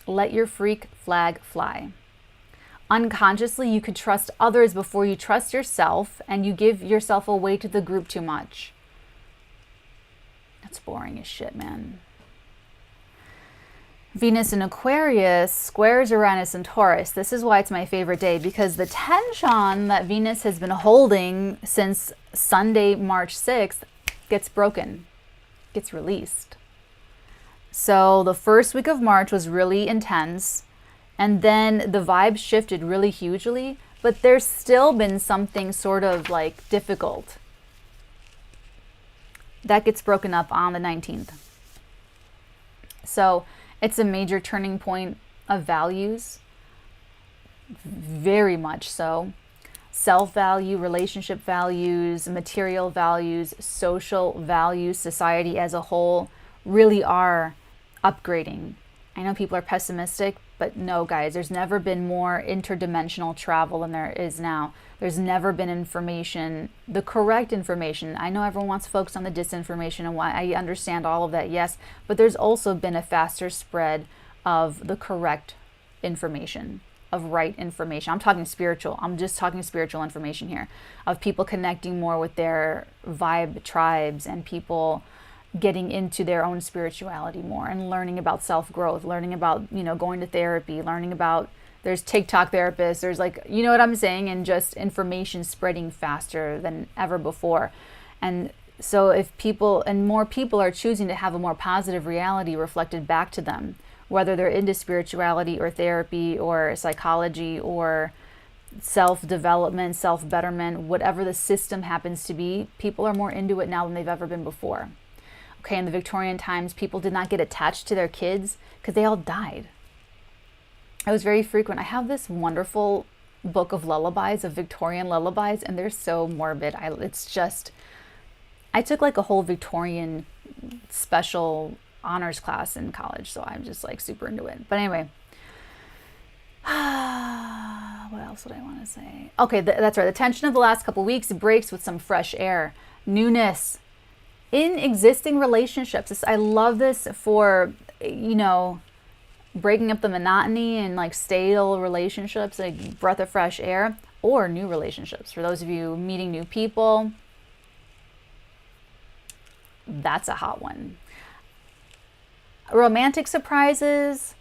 Let your freak flag fly. Unconsciously, you could trust others before you trust yourself, and you give yourself away to the group too much. That's boring as shit, man. Venus in Aquarius squares Uranus and Taurus. This is why it's my favorite day, because the tension that Venus has been holding since Sunday, March 6th, gets broken, gets released. So the first week of March was really intense, and then the vibe shifted really hugely, but there's still been something sort of like difficult. That gets broken up on the 19th. So it's a major turning point of values, very much so. Self-value, relationship values, material values, social values, society as a whole really are upgrading. I know people are pessimistic, but no, guys, there's never been more interdimensional travel than there is now. There's never been information, the correct information. I know everyone wants to focus on the disinformation, and why I understand all of that, yes, but there's also been a faster spread of the correct information, of right information. I'm talking spiritual. I'm just talking spiritual information here, of people connecting more with their vibe tribes and people getting into their own spirituality more and learning about self-growth, learning about, you know, going to therapy, learning about, there's TikTok therapists, there's like, you know what I'm saying, and just information spreading faster than ever before. And so if people, and more people are choosing to have a more positive reality reflected back to them, whether they're into spirituality or therapy or psychology or self-development, self-betterment, whatever the system happens to be, people are more into it now than they've ever been before. Okay, in the Victorian times, people did not get attached to their kids because they all died. It was very frequent. I have this wonderful book of lullabies, of Victorian lullabies, and they're so morbid. It's just, I took like a whole Victorian special honors class in college, so I'm just like super into it. But anyway, what else would I want to say? Okay, that's right. The tension of the last couple weeks breaks with some fresh air, newness in existing relationships. I love this for, you know, breaking up the monotony and like stale relationships, like breath of fresh air, or new relationships. For those of you meeting new people, that's a hot one. Romantic surprises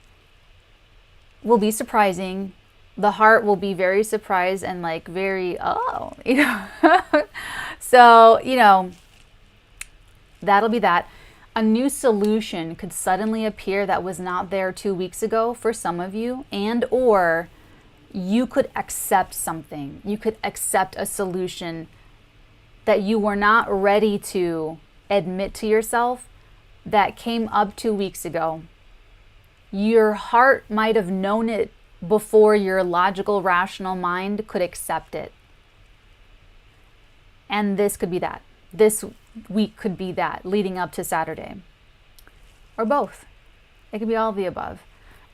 will be surprising. The heart will be very surprised and like very, oh, you know. So, you know, that'll be that. A new solution could suddenly appear that was not there 2 weeks ago for some of you, and or you could accept something. You could accept a solution that you were not ready to admit to yourself that came up 2 weeks ago. Your heart might have known it before your logical, rational mind could accept it. And this could be that. This week could be that, leading up to Saturday. Or both. It could be all of the above.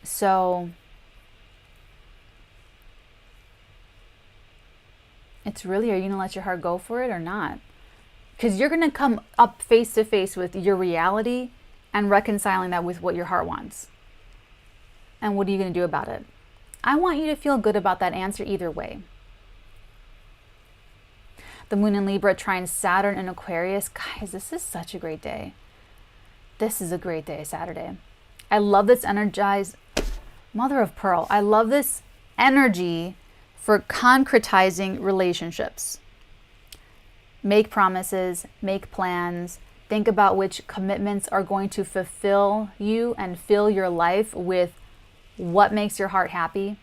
So it's really, are you going to let your heart go for it or not? Because you're going to come up face to face with your reality and reconciling that with what your heart wants. And what are you going to do about it? I want you to feel good about that answer either way. The moon in Libra trines Saturn in Aquarius. Guys, this is such a great day. This is a great day, Saturday. I love this energized, mother of pearl. I love this energy for concretizing relationships. Make promises, make plans, think about which commitments are going to fulfill you and fill your life with what makes your heart happy.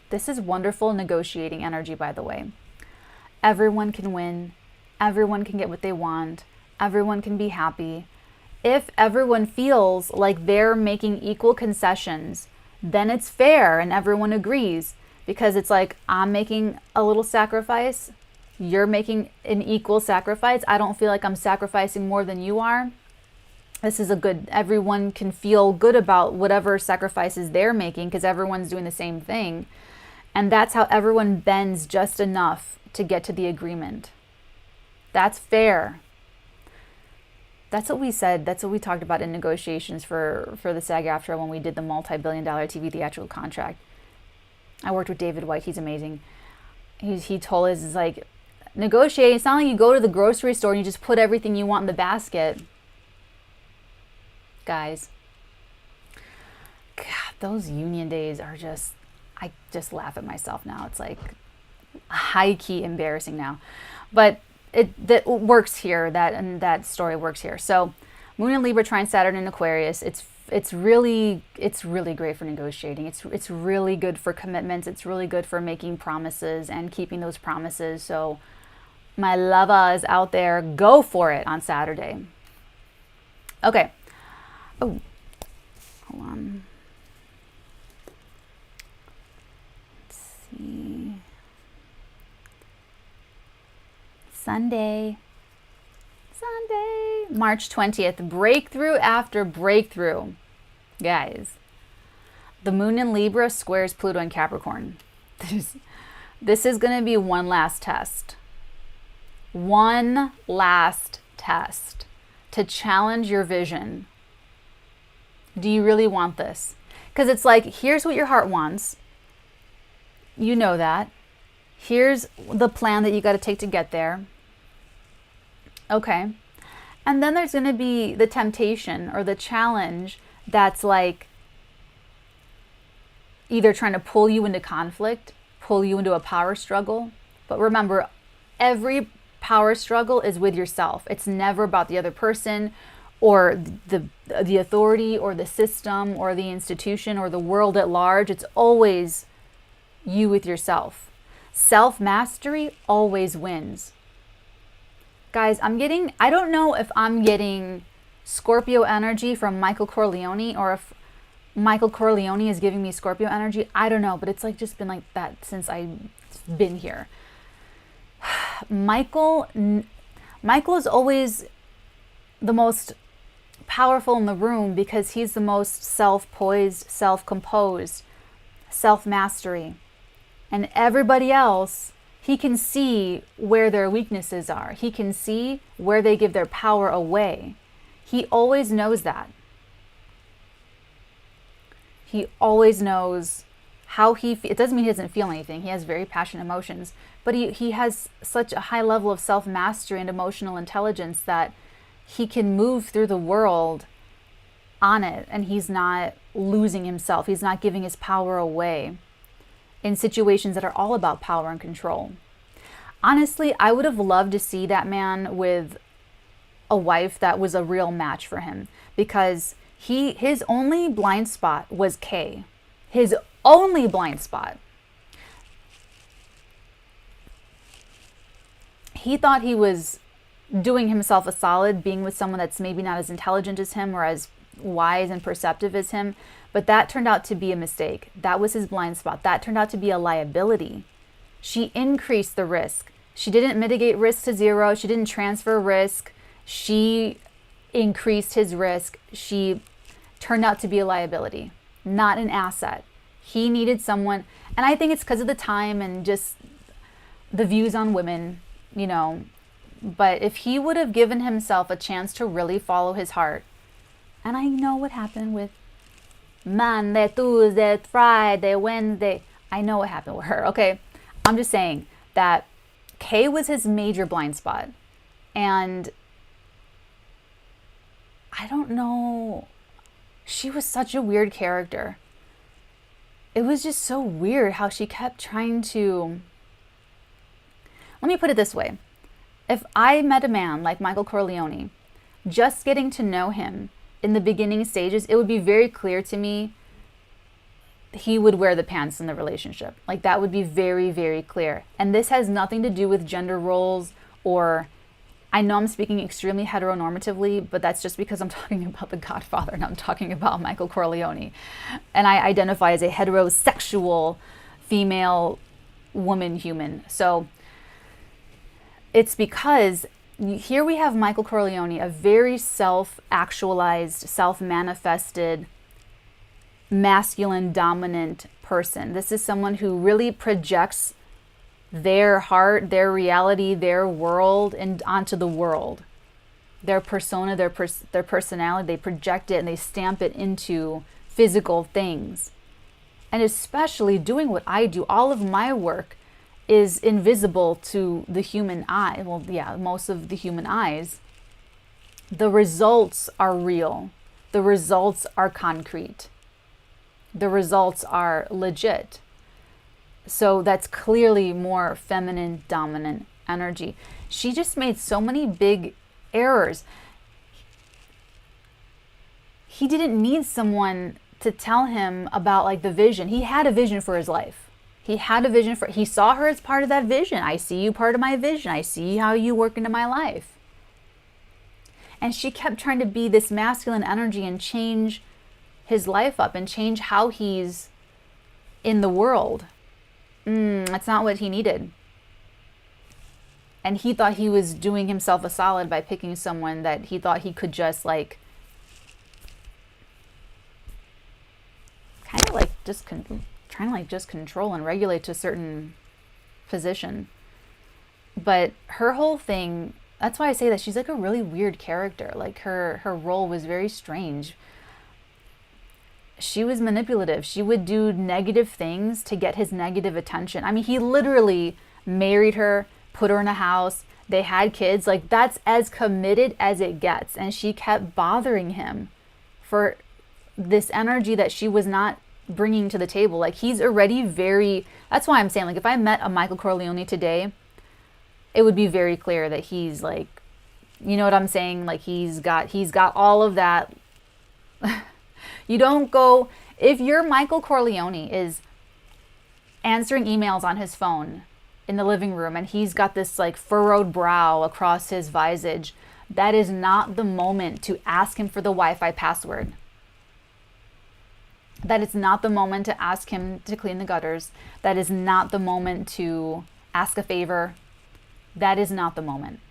This is wonderful negotiating energy, by the way. Everyone can win. Everyone can get what they want. Everyone can be happy. If everyone feels like they're making equal concessions, then it's fair and everyone agrees, because it's like, I'm making a little sacrifice, you're making an equal sacrifice. I don't feel like I'm sacrificing more than you are. This is a good, everyone can feel good about whatever sacrifices they're making because everyone's doing the same thing. And that's how everyone bends just enough to get to the agreement. That's fair. That's what we said. That's what we talked about in negotiations for the SAG-AFTRA when we did the multi-billion-dollar TV theatrical contract. I worked with David White. He's amazing. He told us, it's like, negotiate. It's not like you go to the grocery store and you just put everything you want in the basket. Guys, God, those union days are just, I just laugh at myself now. It's like high-key embarrassing now. But that works here. That story works here. So Moon in Libra trine Saturn in Aquarius. It's really great for negotiating. It's really good for commitments. It's really good for making promises and keeping those promises. So my lovers out there, go for it on Saturday. Okay. Oh, hold on. Let's see. Sunday, March 20th, breakthrough after breakthrough. Guys, the Moon in Libra squares Pluto in Capricorn. This is going to be one last test. One last test to challenge your vision. Do you really want this? Because it's like, here's what your heart wants. You know that. Here's the plan that you got to take to get there. Okay. And then there's going to be the temptation or the challenge that's like either trying to pull you into conflict, pull you into a power struggle. But remember, every power struggle is with yourself. It's never about the other person or the authority or the system or the institution or the world at large. It's always you with yourself. Self-mastery always wins. Guys, I don't know if I'm getting Scorpio energy from Michael Corleone or if Michael Corleone is giving me Scorpio energy. I don't know, but it's like just been like that since I've been here. Michael is always the most powerful in the room because he's the most self-poised, self-composed, self-mastery. And everybody else, he can see where their weaknesses are. He can see where they give their power away. He always knows that. He always knows how it doesn't mean he doesn't feel anything. He has very passionate emotions, but he has such a high level of self-mastery and emotional intelligence that he can move through the world on it, and he's not losing himself. He's not giving his power away in situations that are all about power and control. Honestly, I would have loved to see that man with a wife that was a real match for him, because his only blind spot was Kay. His only blind spot. He thought he was doing himself a solid being with someone that's maybe not as intelligent as him or as wise and perceptive as him, but that turned out to be a mistake. That was his blind spot. That turned out to be a liability. She increased the risk. She didn't mitigate risk to zero. She didn't transfer risk. She increased his risk. She turned out to be a liability, not an asset. He needed someone, and I think it's because of the time and just the views on women, you know, but if he would have given himself a chance to really follow his heart, and I know what happened with Monday, Tuesday, Friday, Wednesday. I know what happened with her, okay? I'm just saying that Kay was his major blind spot. And I don't know. She was such a weird character. It was just so weird how she kept trying to let me put it this way. If I met a man like Michael Corleone, just getting to know him in the beginning stages, it would be very clear to me he would wear the pants in the relationship. Like, that would be very, very clear. And this has nothing to do with gender roles, or I know I'm speaking extremely heteronormatively, but that's just because I'm talking about The Godfather and I'm talking about Michael Corleone. And I identify as a heterosexual female woman human. So it's because here we have Michael Corleone, a very self-actualized, self-manifested, masculine dominant person. This is someone who really projects their heart, their reality, their world, and onto the world. Their persona, their personality, they project it and they stamp it into physical things. And especially doing what I do, all of my work is invisible to the human eye. Well, yeah, most of the human eyes. The results are real. The results are concrete. The results are legit. So that's clearly more feminine, dominant energy. She just made so many big errors. He didn't need someone to tell him about like the vision. He had a vision for his life. He had a vision for, he saw her as part of that vision. I see you part of my vision. I see how you work into my life. And she kept trying to be this masculine energy and change his life up and change how he's in the world. That's not what he needed. And he thought he was doing himself a solid by picking someone that he thought he could just like, kind of like just trying to like just control and regulate to a certain position. But her whole thing, that's why I say that she's like a really weird character. Like her role was very strange. She was manipulative. She would do negative things to get his negative attention. I mean, he literally married her, put her in a house. They had kids. Like, that's as committed as it gets. And she kept bothering him for this energy that she was not bringing to the table. Like, he's already very, that's why I'm saying, like, if I met a Michael Corleone today, it would be very clear that he's like, you know what I'm saying? Like, he's got all of that. You don't go, if your Michael Corleone is answering emails on his phone in the living room and he's got this like furrowed brow across his visage, that is not the moment to ask him for the Wi-Fi password. That is not the moment to ask him to clean the gutters. That is not the moment to ask a favor. That is not the moment.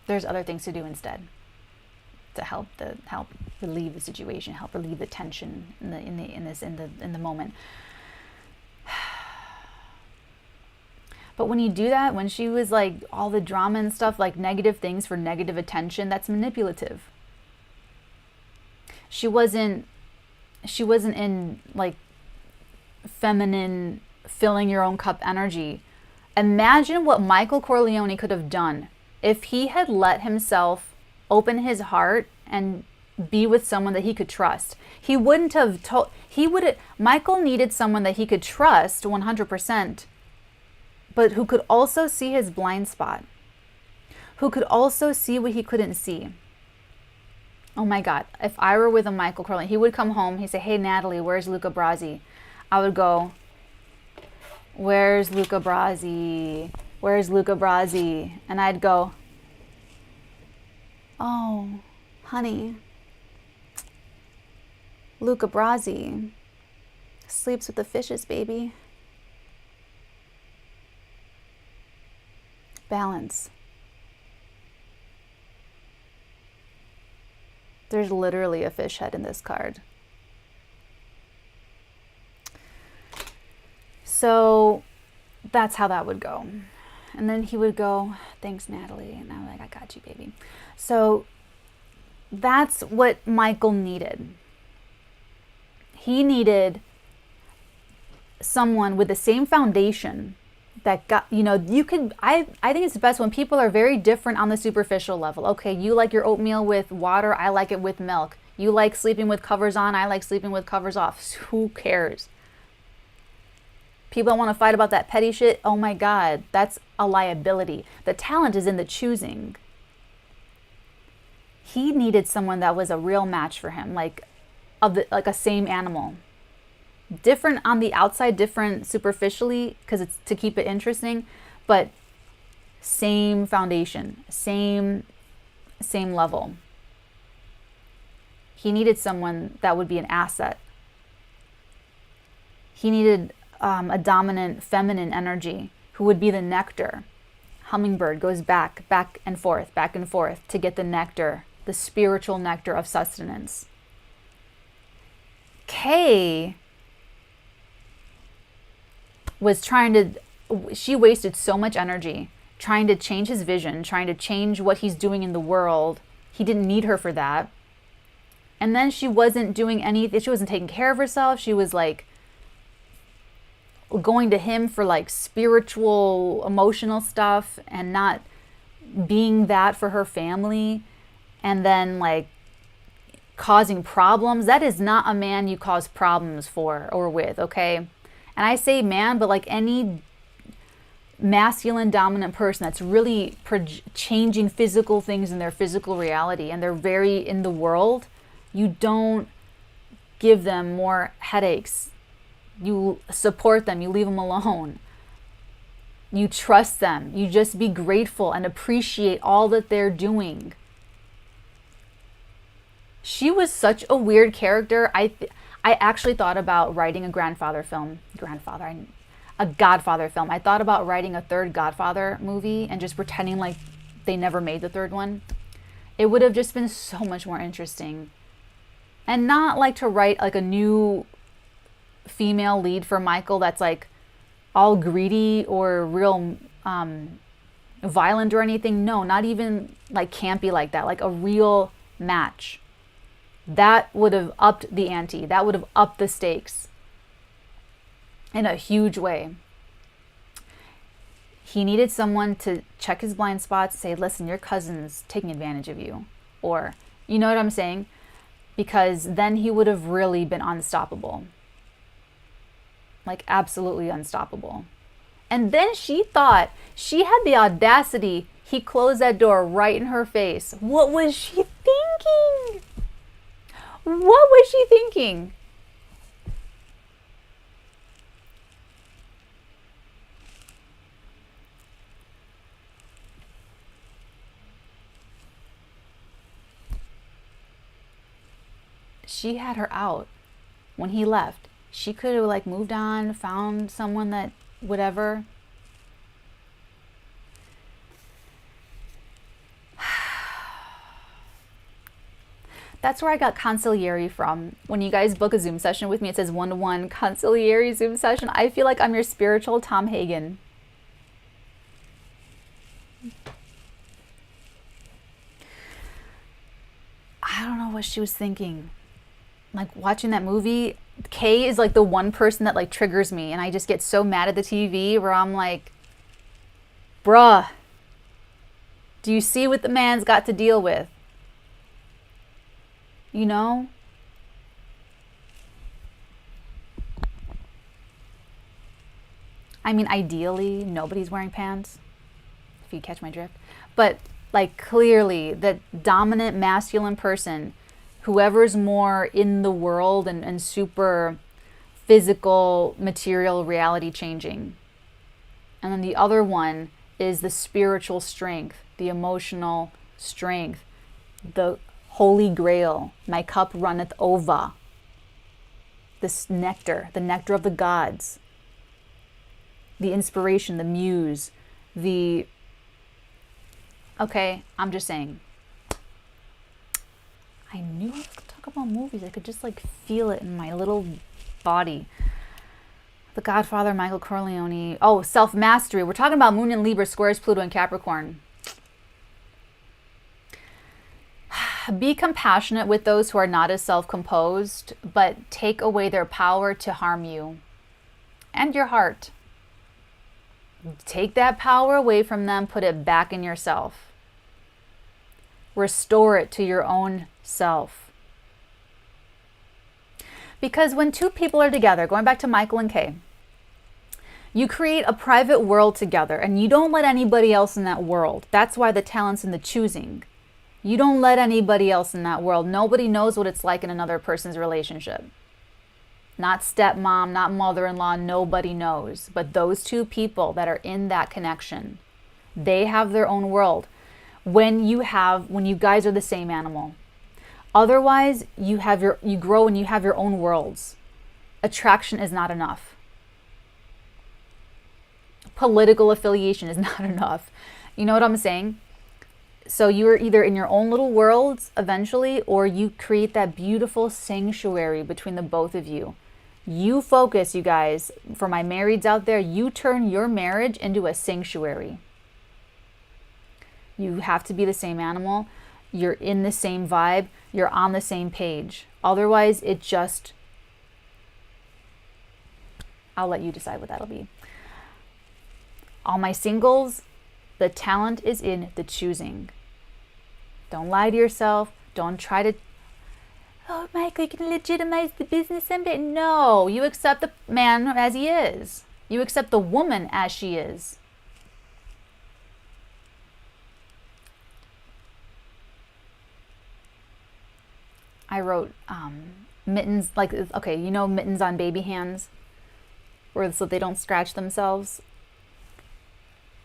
There's other things to do instead to help relieve the situation, help relieve the tension in the moment. But when you do that, when she was like all the drama and stuff, like negative things for negative attention, that's manipulative. She wasn't in like feminine filling your own cup energy. Imagine what Michael Corleone could have done if he had let himself open his heart and be with someone that he could trust. He wouldn't have Michael needed someone that he could trust 100%, but who could also see his blind spot, who could also see what he couldn't see. Oh my God, if I were with a Michael Corleone, he would come home, he'd say, "Hey Natalie, where's Luca Brasi?" I would go, "Where's Luca Brasi? Where's Luca Brasi?" And I'd go, "Oh, honey, Luca Brasi sleeps with the fishes, baby." Balance. There's literally a fish head in this card. So that's how that would go. And then he would go, "Thanks, Natalie." And I'm like, "I got you, baby." So that's what Michael needed. He needed someone with the same foundation that got, you could, I think it's the best when people are very different on the superficial level. Okay, you like your oatmeal with water, I like it with milk. You like sleeping with covers on, I like sleeping with covers off. Who cares? People don't want to fight about that petty shit. Oh my God, that's a liability. The talent is in the choosing. He needed someone that was a real match for him, like a same animal. Different on the outside, different superficially, because it's to keep it interesting, but same foundation, same level. He needed someone that would be an asset. He needed a dominant feminine energy who would be the nectar. Hummingbird goes back and forth to get the nectar, the spiritual nectar of sustenance. Kay was she wasted so much energy trying to change his vision, trying to change what he's doing in the world. He didn't need her for that. And then she wasn't doing anything. She wasn't taking care of herself. She was like going to him for like spiritual, emotional stuff and not being that for her family. And then like causing problems. That is not a man you cause problems for or with, okay? And I say man, but like any masculine dominant person that's really changing physical things in their physical reality and they're very in the world, you don't give them more headaches. You support them, you leave them alone. You trust them. You just be grateful and appreciate all that they're doing. She was such a weird character. I actually thought about writing a Godfather film. I thought about writing a third Godfather movie and just pretending like they never made the third one. It would have just been so much more interesting. And not like to write like a new female lead for Michael that's like all greedy or real violent or anything. No, not even like campy like that. Like a real match. That would have upped the ante. That would have upped the stakes in a huge way. He needed someone to check his blind spots, say, listen, your cousin's taking advantage of you. Or, you know what I'm saying? Because then he would have really been unstoppable. Like absolutely unstoppable. And then she thought she had the audacity. He closed that door right in her face. What was she thinking? What was she thinking? She had her out when he left. She could have like moved on, found someone that whatever. That's where I got consigliere from. When you guys book a Zoom session with me, it says 1-to-1 consigliere Zoom session. I feel like I'm your spiritual Tom Hagen. I don't know what she was thinking. Like watching that movie, Kay is like the one person that like triggers me, and I just get so mad at the TV where I'm like, bruh, do you see what the man's got to deal with? You know? I mean, ideally, nobody's wearing pants, if you catch my drift. But, like, clearly, the dominant masculine person, whoever's more in the world and super physical, material, reality changing. And then the other one is the spiritual strength, the emotional strength, the Holy Grail, my cup runneth over. This nectar, the nectar of the gods. The inspiration, the muse, the... Okay, I'm just saying. I knew I was going to talk about movies. I could just like feel it in my little body. The Godfather, Michael Corleone. Oh, self-mastery. We're talking about Moon and Libra squares Pluto and Capricorn. Be compassionate with those who are not as self-composed, but take away their power to harm you and your heart. Take that power away from them, put it back in yourself. Restore it to your own self. Because when two people are together, going back to Michael and Kay, you create a private world together and you don't let anybody else in that world. That's why the talent's in the choosing. You don't let anybody else in that world. Nobody knows what it's like in another person's relationship. Not stepmom, not mother-in-law, nobody knows. But those two people that are in that connection, they have their own world. When you guys are the same animal. Otherwise, you grow and you have your own worlds. Attraction is not enough. Political affiliation is not enough. You know what I'm saying? So you're either in your own little worlds eventually, or you create that beautiful sanctuary between the both of you. You focus, you guys, for my marrieds out there, you turn your marriage into a sanctuary. You have to be the same animal. You're in the same vibe. You're on the same page. Otherwise, I'll let you decide what that'll be. All my singles, the talent is in the choosing. Don't lie to yourself. Don't try to, oh, Michael, you can legitimize the business someday. No, you accept the man as he is. You accept the woman as she is. I wrote mittens, like, okay, you know mittens on baby hands? So they don't scratch themselves?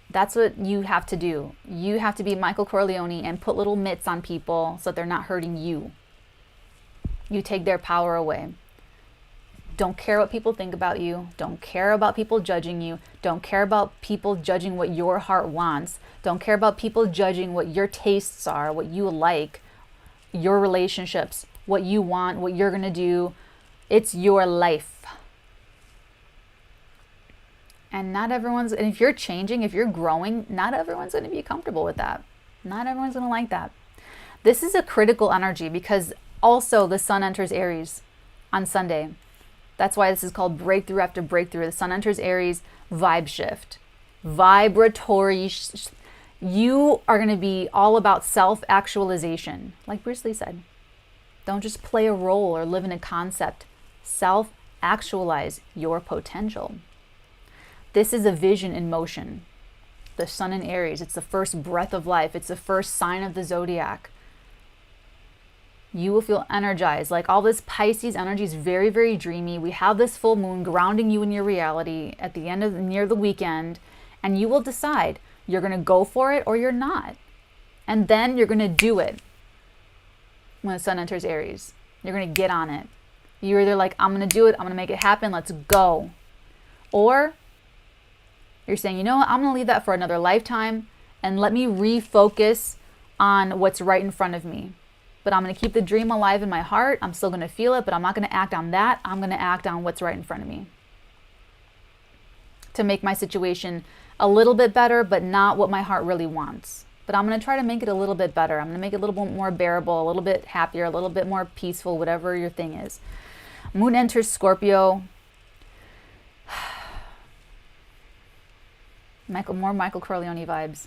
That's what you have to do. You have to be Michael Corleone and put little mitts on people so they're not hurting you. You take their power away. Don't care what people think about you. Don't care about people judging you. Don't care about people judging what your heart wants. Don't care about people judging what your tastes are, what you like, your relationships, what you want, what you're going to do. It's your life. And and if you're changing, if you're growing, not everyone's going to be comfortable with that. Not everyone's going to like that. This is a critical energy because also the sun enters Aries on Sunday. That's why this is called breakthrough after breakthrough. The sun enters Aries, vibe shift, vibratory. You are going to be all about self-actualization. Like Bruce Lee said, don't just play a role or live in a concept. Self-actualize your potential. This is a vision in motion. The sun in Aries, it's the first breath of life. It's the first sign of the zodiac. You will feel energized. Like all this Pisces energy is very, very dreamy. We have this full moon grounding you in your reality at the end of near the weekend, and you will decide you're going to go for it or you're not. And then you're going to do it when the sun enters Aries. You're going to get on it. You're either like, I'm going to do it, I'm going to make it happen, let's go. Or you're saying, you know what, I'm going to leave that for another lifetime and let me refocus on what's right in front of me. But I'm going to keep the dream alive in my heart. I'm still going to feel it, but I'm not going to act on that. I'm going to act on what's right in front of me to make my situation a little bit better, but not what my heart really wants. But I'm going to try to make it a little bit better. I'm going to make it a little bit more bearable, a little bit happier, a little bit more peaceful, whatever your thing is. Moon enters Scorpio. More Michael Corleone vibes.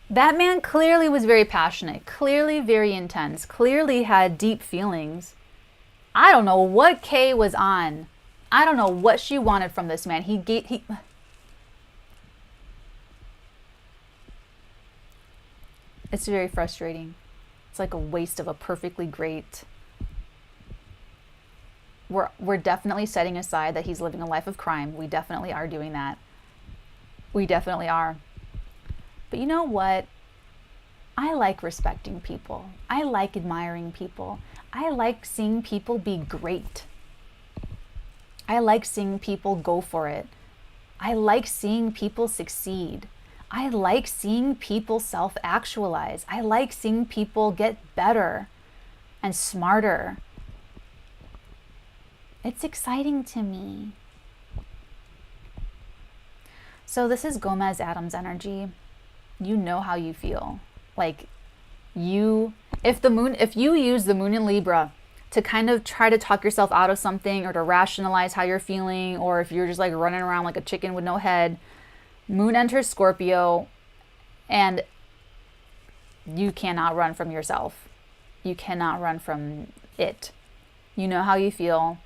That man clearly was very passionate, clearly very intense, clearly had deep feelings. I don't know what Kay was on. I don't know what she wanted from this man. It's very frustrating. It's like a waste of a perfectly great. We're definitely setting aside that he's living a life of crime. We definitely are doing that. We definitely are. But you know what? I like respecting people. I like admiring people. I like seeing people be great. I like seeing people go for it. I like seeing people succeed. I like seeing people self-actualize. I like seeing people get better and smarter. It's exciting to me. So this is Gomez Adams energy. You know how you feel. Like if you use the moon in Libra to kind of try to talk yourself out of something or to rationalize how you're feeling, or if you're just like running around like a chicken with no head, moon enters Scorpio and you cannot run from yourself. You cannot run from it. You know how you feel.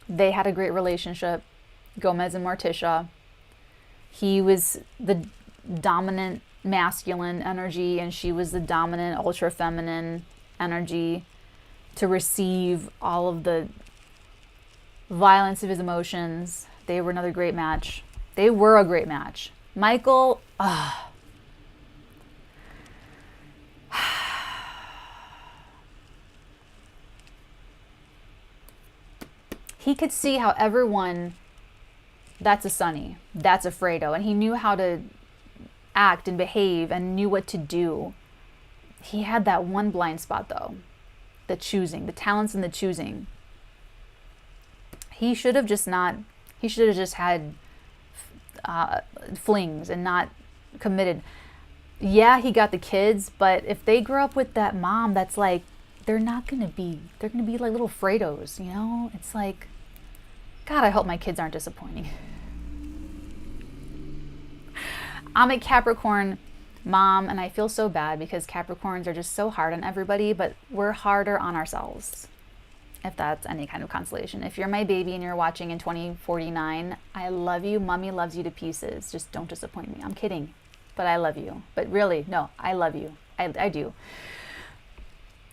They had a great relationship, Gomez and Morticia. He was the dominant masculine energy and she was the dominant ultra feminine energy to receive all of the violence of his emotions. They were another great match. They were a great match. Michael, he could see how everyone, that's a Sonny, that's a Fredo, and he knew how to act and behave and knew what to do. He had that one blind spot though, the choosing, the talents in the choosing. He should have just had flings and not committed. Yeah, he got the kids, but if they grow up with that mom that's like, they're gonna be like little Fredos, you know? It's like, God, I hope my kids aren't disappointing. I'm a Capricorn mom, and I feel so bad because Capricorns are just so hard on everybody, but we're harder on ourselves, if that's any kind of consolation. If you're my baby and you're watching in 2049, I love you. Mommy loves you to pieces. Just don't disappoint me. I'm kidding, but I love you. But really, no, I love you. I do.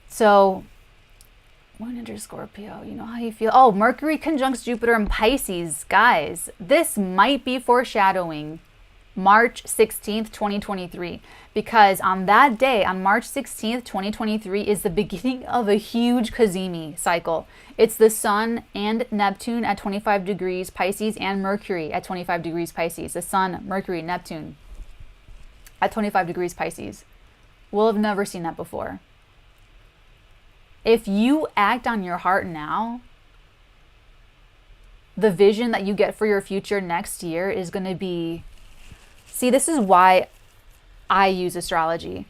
So, Moon into Scorpio, you know how you feel. Oh, Mercury conjuncts Jupiter in Pisces. Guys, this might be foreshadowing March 16th, 2023, because on that day, on March 16th, 2023, is the beginning of a huge Cazimi cycle. It's the Sun and Neptune at 25 degrees Pisces and Mercury at 25 degrees Pisces. The Sun, Mercury, Neptune at 25 degrees Pisces. We'll have never seen that before. If you act on your heart now, the vision that you get for your future next year is going to be... See, this is why I use astrology,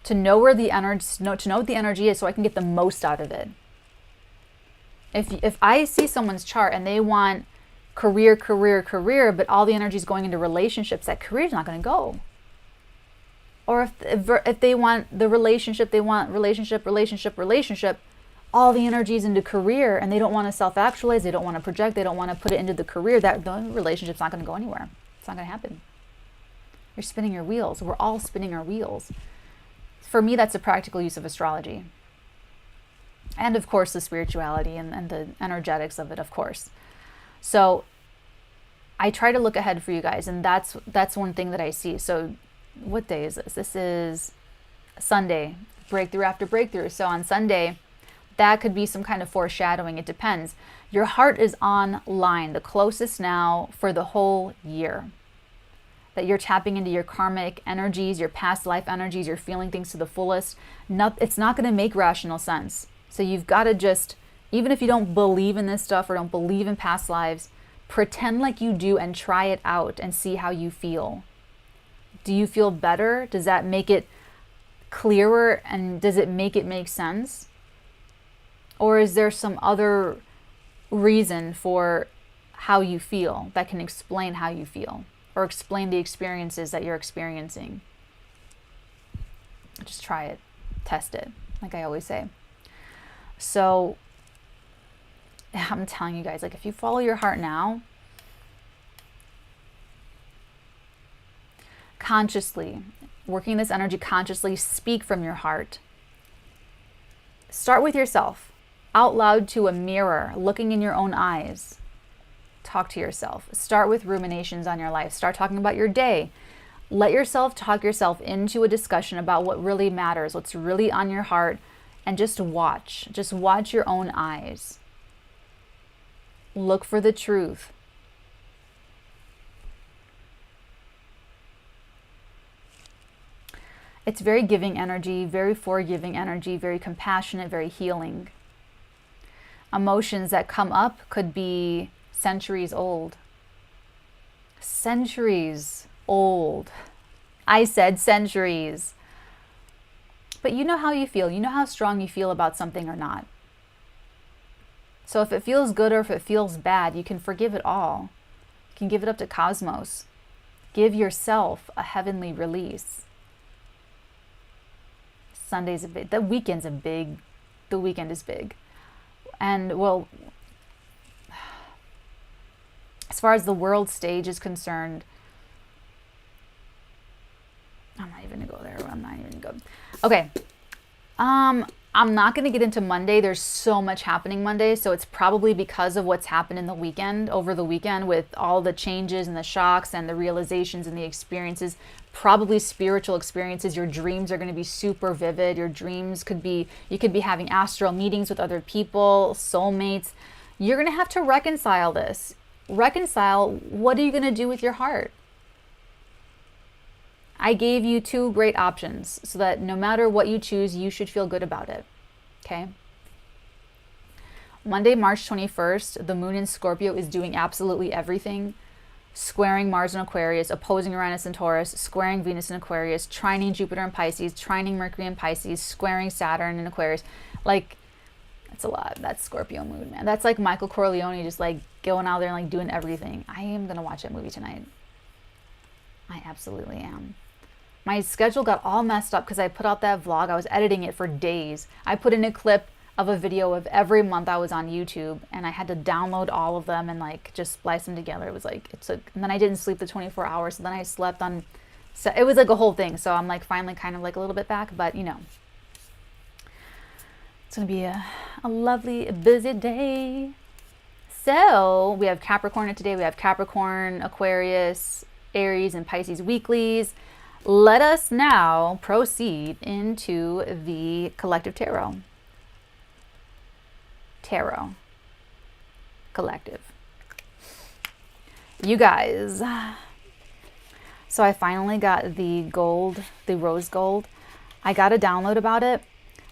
to know where the energy, to know what the energy is, so I can get the most out of it. If I see someone's chart and they want career, but all the energy is going into relationships, that career is not going to go. Or if they want the relationship, they want relationship, all the energy is into career, and they don't want to self-actualize, they don't want to project, they don't want to put it into the career, that the relationship's not going to go anywhere. It's not going to happen. You're spinning your wheels. We're all spinning our wheels. For me, that's a practical use of astrology. And of course, the spirituality and the energetics of it, of course. So I try to look ahead for you guys, and that's one thing that I see. So what day is this? This is Sunday, breakthrough after breakthrough. So on Sunday, that could be some kind of foreshadowing. It depends. Your heart is online, the closest now for the whole year. That you're tapping into your karmic energies, your past life energies, you're feeling things to the fullest. It's not going to make rational sense. So you've got to just, even if you don't believe in this stuff or don't believe in past lives, pretend like you do and try it out and see how you feel. Do you feel better? Does that make it clearer, and does it make sense? Or is there some other reason for how you feel that can explain how you feel? Or explain the experiences that you're experiencing. Just try it. Test it, like I always say. So, I'm telling you guys, like, if you follow your heart now, consciously, working this energy consciously, speak from your heart. Start with yourself, out loud to a mirror, looking in your own eyes. Talk to yourself. Start with ruminations on your life. Start talking about your day. Let yourself talk yourself into a discussion about what really matters, what's really on your heart, and just watch. Just watch your own eyes. Look for the truth. It's very giving energy, very forgiving energy, very compassionate, very healing. Emotions that come up could be centuries old. Centuries old. I said centuries. But you know how you feel. You know how strong you feel about something or not. So if it feels good or if it feels bad, you can forgive it all. You can give it up to Cosmos. Give yourself a heavenly release. The the weekend is big. And well, as far as the world stage is concerned, I'm not even gonna go there. I'm not even gonna go. Okay. I'm not gonna get into Monday. There's so much happening Monday, so it's probably because of what's happened in the weekend, over the weekend, with all the changes and the shocks and the realizations and the experiences, probably spiritual experiences. Your dreams are gonna be super vivid. Your dreams could be, you could be having astral meetings with other people, soulmates. You're gonna have to reconcile this. Reconcile, what are you gonna do with your heart? I gave you 2 great options so that no matter what you choose, you should feel good about it. Okay? Monday, March 21st, the moon in Scorpio is doing absolutely everything. Squaring Mars in Aquarius, opposing Uranus in Taurus, squaring Venus in Aquarius, trining Jupiter in Pisces, trining Mercury in Pisces, squaring Saturn in Aquarius. Like, that's a lot. That's Scorpio moon, man. That's like Michael Corleone just like going out there and like doing everything. I am going to watch that movie tonight. I absolutely am. My schedule got all messed up because I put out that vlog. I was editing it for days. I put in a clip of a video of every month I was on YouTube, and I had to download all of them and like just splice them together. It was like, and then I didn't sleep the 24 hours. So then I slept on, so it was like a whole thing. So I'm like finally kind of like a little bit back, but you know, it's going to be a lovely, busy day. So we have Capricorn today. We have Capricorn, Aquarius, Aries, and Pisces weeklies. Let us now proceed into the collective tarot. Tarot. Collective. You guys. So I finally got the gold, the rose gold. I got a download about it.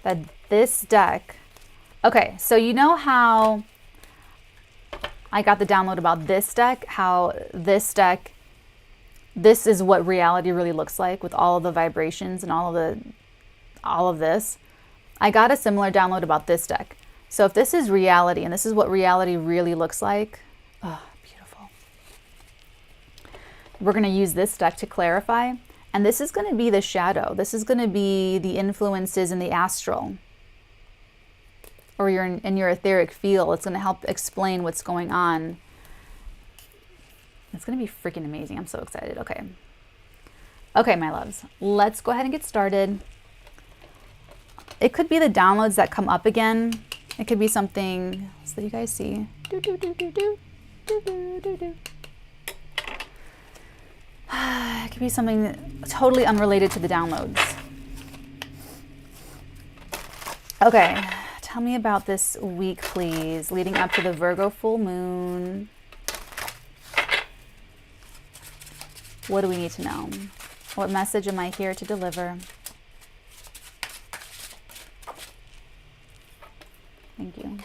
That this deck. Okay, so you know how I got the download about this deck? How this deck, this is what reality really looks like with all of the vibrations and all of this. I got a similar download about this deck. So if this is reality and this is what reality really looks like, oh, beautiful. We're going to use this deck to clarify. And this is going to be the shadow. This is going to be the influences in the astral or in your etheric field. It's going to help explain what's going on. It's going to be freaking amazing. I'm so excited. Okay. Okay, my loves. Let's go ahead and get started. It could be the downloads that come up again. It could be something so that you guys see. It could be something totally unrelated to the downloads. Okay. Tell me about this week, please, leading up to the Virgo full moon. What do we need to know? What message am I here to deliver? Thank you.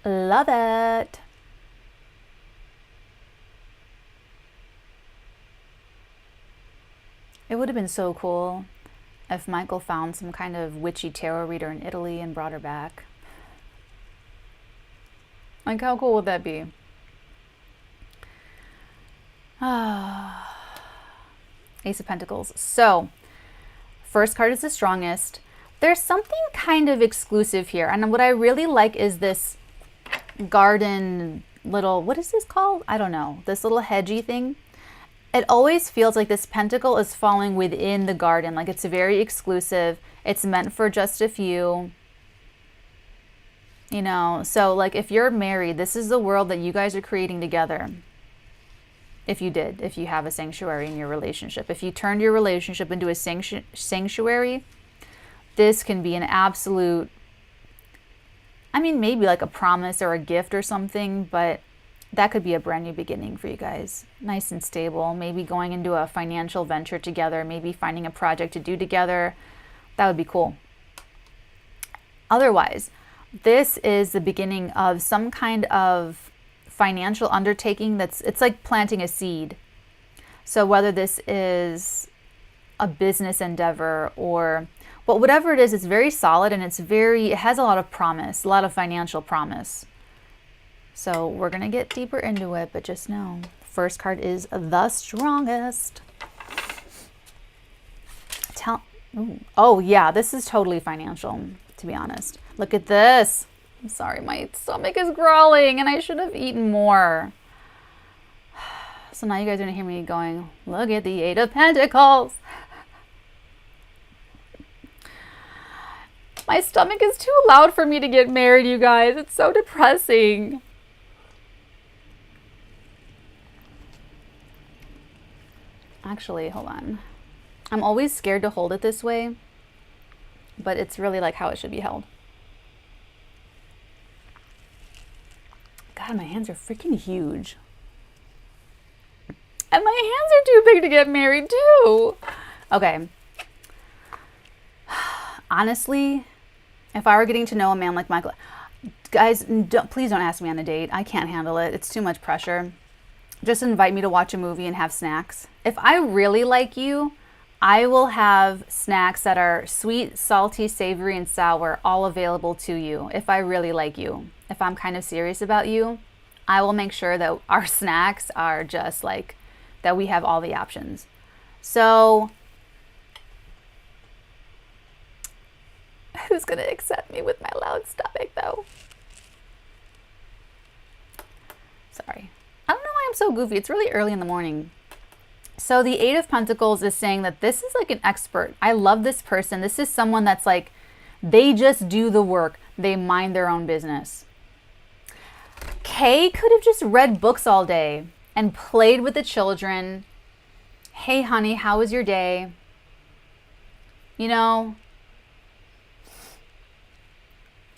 Love it. It would have been so cool if Michael found some kind of witchy tarot reader in Italy and brought her back. Like, how cool would that be? Ace of Pentacles. So, first card is the strongest. There's something kind of exclusive here. And what I really like is this garden little, what is this called? I don't know. This little hedgy thing. It always feels like this pentacle is falling within the garden. Like it's very exclusive. It's meant for just a few. You know, so like if you're married, this is the world that you guys are creating together. If you have a sanctuary in your relationship. If you turned your relationship into a sanctuary, this can be an absolute, I mean, maybe like a promise or a gift or something, but that could be a brand new beginning for you guys. Nice and stable. Maybe going into a financial venture together, maybe finding a project to do together. That would be cool. Otherwise, this is the beginning of some kind of financial undertaking it's like planting a seed. So whether this is a business endeavor but whatever it is, it's very solid and it has a lot of promise, a lot of financial promise. So we're going to get deeper into it, but just know, first card is the strongest. Ooh. Oh, yeah, this is totally financial, to be honest. Look at this. I'm sorry, my stomach is growling and I should have eaten more. So now you guys are going to hear me going, look at the Eight of Pentacles. My stomach is too loud for me to get married, you guys. It's so depressing. Actually, hold on. I'm always scared to hold it this way, but it's really like how it should be held. God, my hands are freaking huge. And my hands are too big to get married too. Okay. Honestly, if I were getting to know a man like Michael, guys, please don't ask me on a date. I can't handle it. It's too much pressure. Just invite me to watch a movie and have snacks. If I really like you, I will have snacks that are sweet, salty, savory, and sour, all available to you if I really like you. If I'm kind of serious about you, I will make sure that our snacks are just like, that we have all the options. So, who's gonna accept me with my loud stomach though? Sorry. I don't know why I'm so goofy. It's really early in the morning. So the Eight of Pentacles is saying that this is like an expert. I love this person. This is someone that's like, they just do the work. They mind their own business. Kay could have just read books all day and played with the children. Hey, honey, how was your day? You know,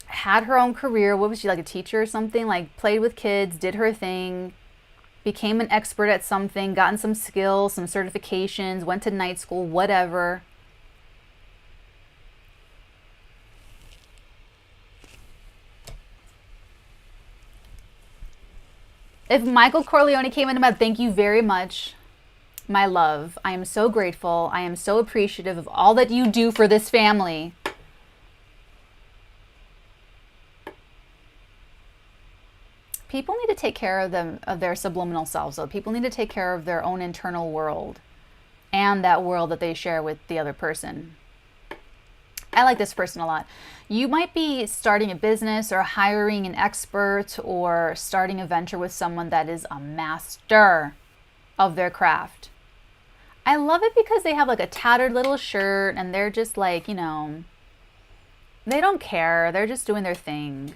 had her own career. What was she, like a teacher or something? Like played with kids, did her thing, became an expert at something, gotten some skills, some certifications, went to night school, whatever. If Michael Corleone came into my, thank you very much, my love. I am so grateful. I am so appreciative of all that you do for this family. People need to take care of them, of their subliminal selves, though. People need to take care of their own internal world and that world that they share with the other person. I like this person a lot. You might be starting a business or hiring an expert or starting a venture with someone that is a master of their craft. I love it because they have like a tattered little shirt and they're just like, you know, they don't care. They're just doing their thing.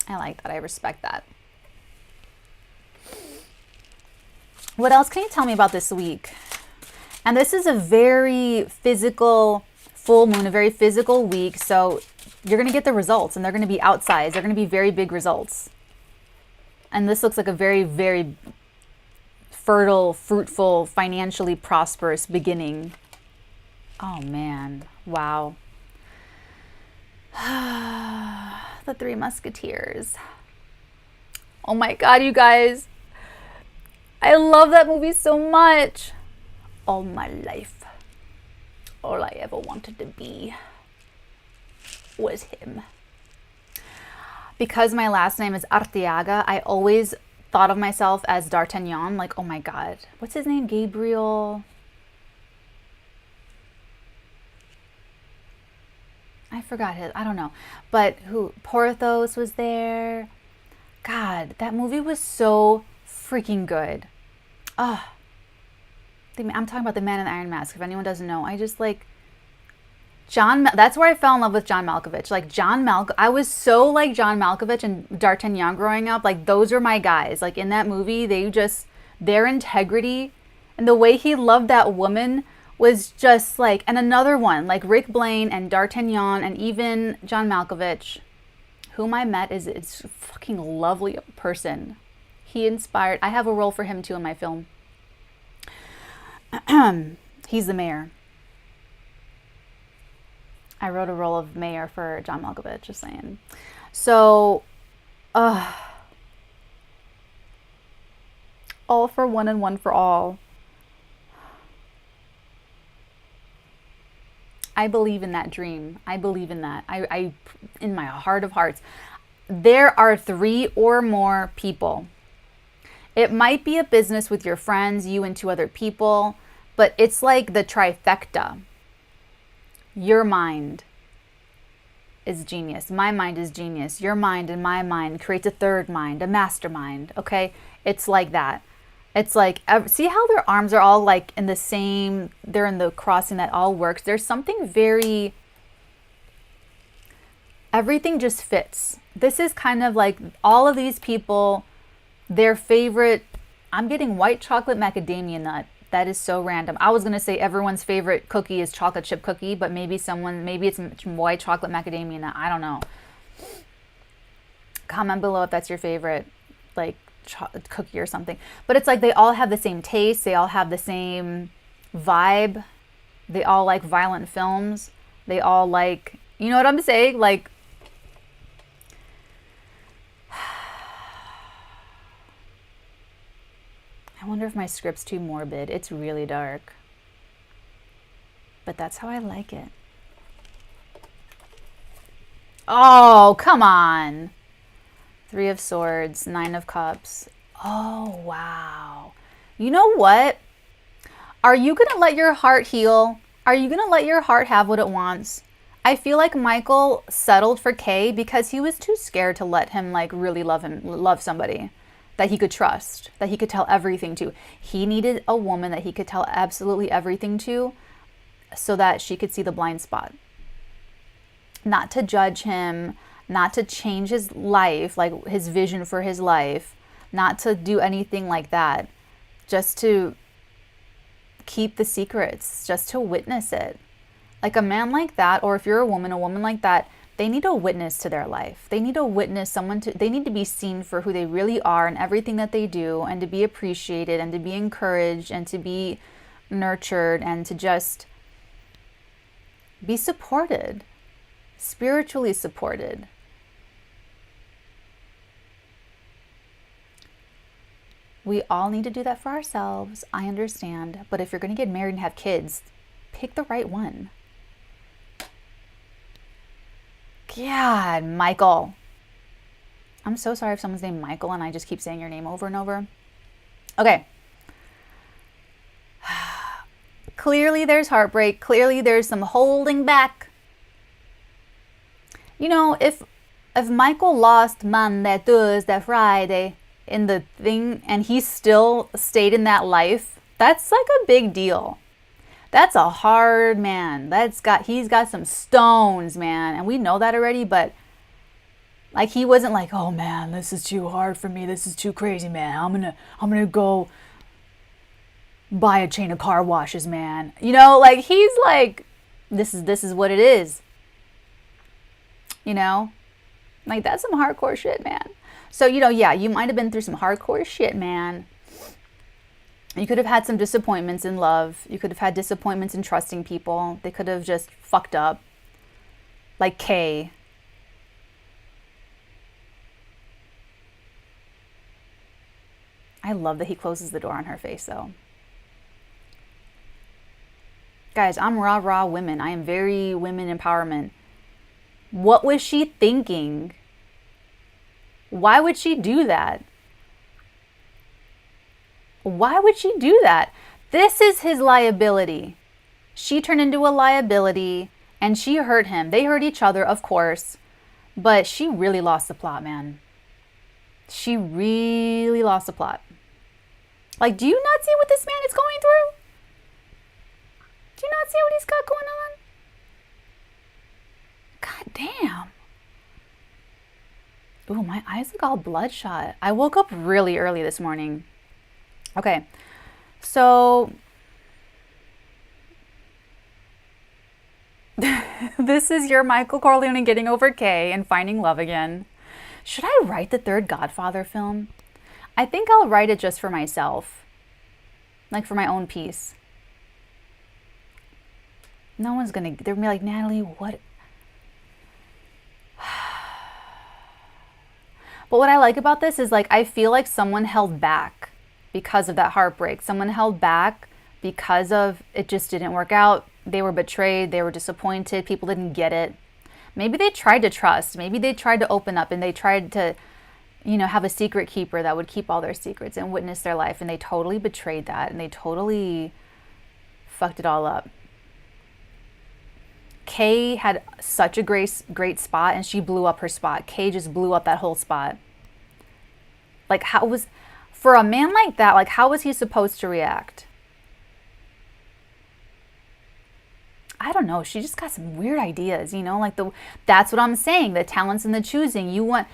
I like that. I respect that. What else can you tell me about this week? And this is a very physical full moon, a very physical week. So you're going to get the results and they're going to be outsized. They're going to be very big results. And this looks like a very, very fertile, fruitful, financially prosperous beginning. Oh man. Wow. The Three Musketeers. Oh my God, you guys. I love that movie so much. All my life, all I ever wanted to be was him. Because my last name is Arteaga, I always thought of myself as D'Artagnan. Like, oh my God, what's his name? Gabriel. I forgot his, I don't know. But who, Porthos was there. God, that movie was so freaking good. Oh, I'm talking about The Man in the Iron Mask. If anyone doesn't know, I just like John. That's where I fell in love with John Malkovich. Like I was so like John Malkovich and D'Artagnan growing up. Like those were my guys. Like in that movie, their integrity and the way he loved that woman was just like, and another one, like Rick Blaine and D'Artagnan and even John Malkovich, whom I met is a fucking lovely person. He inspired, I have a role for him too in my film. He's the mayor. I wrote a role of mayor for John Malkovich, just saying. So, all for one and one for all. I believe in that dream. I believe in that. I in my heart of hearts. There are 3 or more people. It might be a business with your friends, you and 2 other people, but it's like the trifecta. Your mind is genius. My mind is genius. Your mind and my mind creates a third mind, a mastermind. Okay? It's like that. It's like, see how their arms are all like in the same, they're in the crossing that all works. There's something very, everything just fits. This is kind of like all of these people, their favorite, I'm getting white chocolate macadamia nut. That is so random. I was going to say everyone's favorite cookie is chocolate chip cookie, but maybe it's white chocolate macadamia nut. I don't know. Comment below if that's your favorite, like, cookie or something. But it's like they all have the same taste. They all have the same vibe. They all like violent films. They all like, you know what I'm saying? Like, I wonder if my script's too morbid. It's really dark. But that's how I like it. Oh, come on. 3 of Swords, 9 of Cups. Oh, wow. You know what? Are you going to let your heart heal? Are you going to let your heart have what it wants? I feel like Michael settled for Kay because he was too scared to let him like really love somebody that he could trust, that he could tell everything to. He needed a woman that he could tell absolutely everything to so that she could see the blind spot. Not to judge him, not to change his life, like his vision for his life, not to do anything like that, just to keep the secrets, just to witness it. Like a man like that, or if you're a woman like that, they need a witness to their life. They need a witness, they need to be seen for who they really are and everything that they do, and to be appreciated and to be encouraged and to be nurtured and to just be supported, spiritually supported. We all need to do that for ourselves. I understand. But if you're going to get married and have kids, pick the right one. God, Michael. I'm so sorry if someone's named Michael and I just keep saying your name over and over. Okay. Clearly there's heartbreak. Clearly there's some holding back. You know, if Michael lost Monday, Thursday, Friday in the thing and he still stayed in that life, that's like a big deal. That's a hard man. He's got some stones, man. And we know that already, but like he wasn't like, oh man, this is too hard for me. This is too crazy, man. I'm gonna go buy a chain of car washes, man. You know, like he's like, this is what it is. You know? Like that's some hardcore shit, man. So, you know, yeah, you might have been through some hardcore shit, man. You could have had some disappointments in love. You could have had disappointments in trusting people. They could have just fucked up. Like Kay. I love that he closes the door on her face, though. Guys, I'm raw women. I am very women empowerment. What was she thinking? Why would she do that? Why would she do that? This is his liability. She turned into a liability and she hurt him. They hurt each other, of course, but she really lost the plot, man. She really lost the plot. Like, do you not see what this man is going through? Do you not see what he's got going on? God damn. Ooh, my eyes look all bloodshot. I woke up really early this morning. Okay, so this is your Michael Corleone getting over Kay and finding love again. Should I write the third Godfather film? I think I'll write it just for myself, like for my own peace. No one's they're gonna be like, Natalie, what? But what I like about this is like, I feel like someone held back because of that heartbreak. Someone held back because of it just didn't work out. They were betrayed. They were disappointed. People didn't get it. Maybe they tried to trust. Maybe they tried to open up and they tried to, you know, have a secret keeper that would keep all their secrets and witness their life. And they totally betrayed that and they totally fucked it all up. Kay had such a great spot, and she blew up her spot. Kay just blew up that whole spot. Like, how was, for a man like that, like, how was he supposed to react? I don't know. She just got some weird ideas, you know, like that's what I'm saying. The talents and the choosing. You want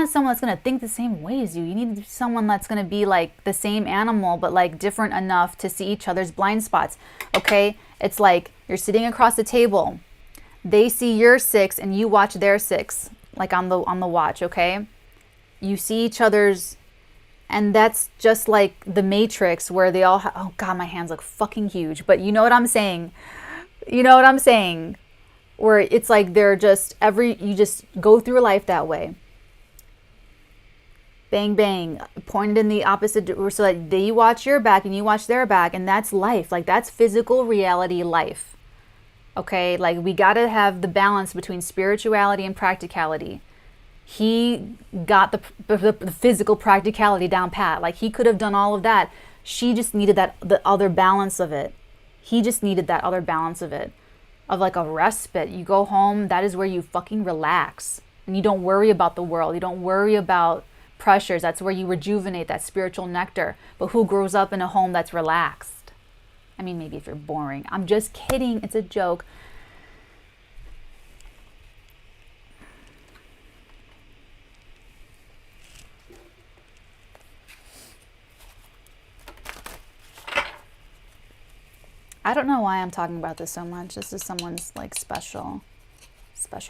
someone that's going to think the same way as you. You need someone that's going to be like the same animal, but like different enough to see each other's blind spots. Okay. It's like you're sitting across the table. They see your 6 and you watch their 6, like on the watch. Okay. You see each other's, and that's just like the Matrix where they all oh God, my hands look fucking huge, but you know what I'm saying? You know what I'm saying? Where it's like they're just you just go through life that way. Bang, bang, pointed in the opposite, so that they watch your back and you watch their back, and that's life. Like, that's physical reality life. Okay? Like, we got to have the balance between spirituality and practicality. He got the physical practicality down pat. Like, he could have done all of that. She just needed the other balance of it. He just needed that other balance of it, of like a respite. You go home, that is where you fucking relax. And you don't worry about the world. You don't worry about pressures. That's where you rejuvenate that spiritual nectar. But who grows up in a home that's relaxed? I mean, maybe if you're boring. I'm just kidding. It's a joke. I don't know why I'm talking about this so much. This is someone's like special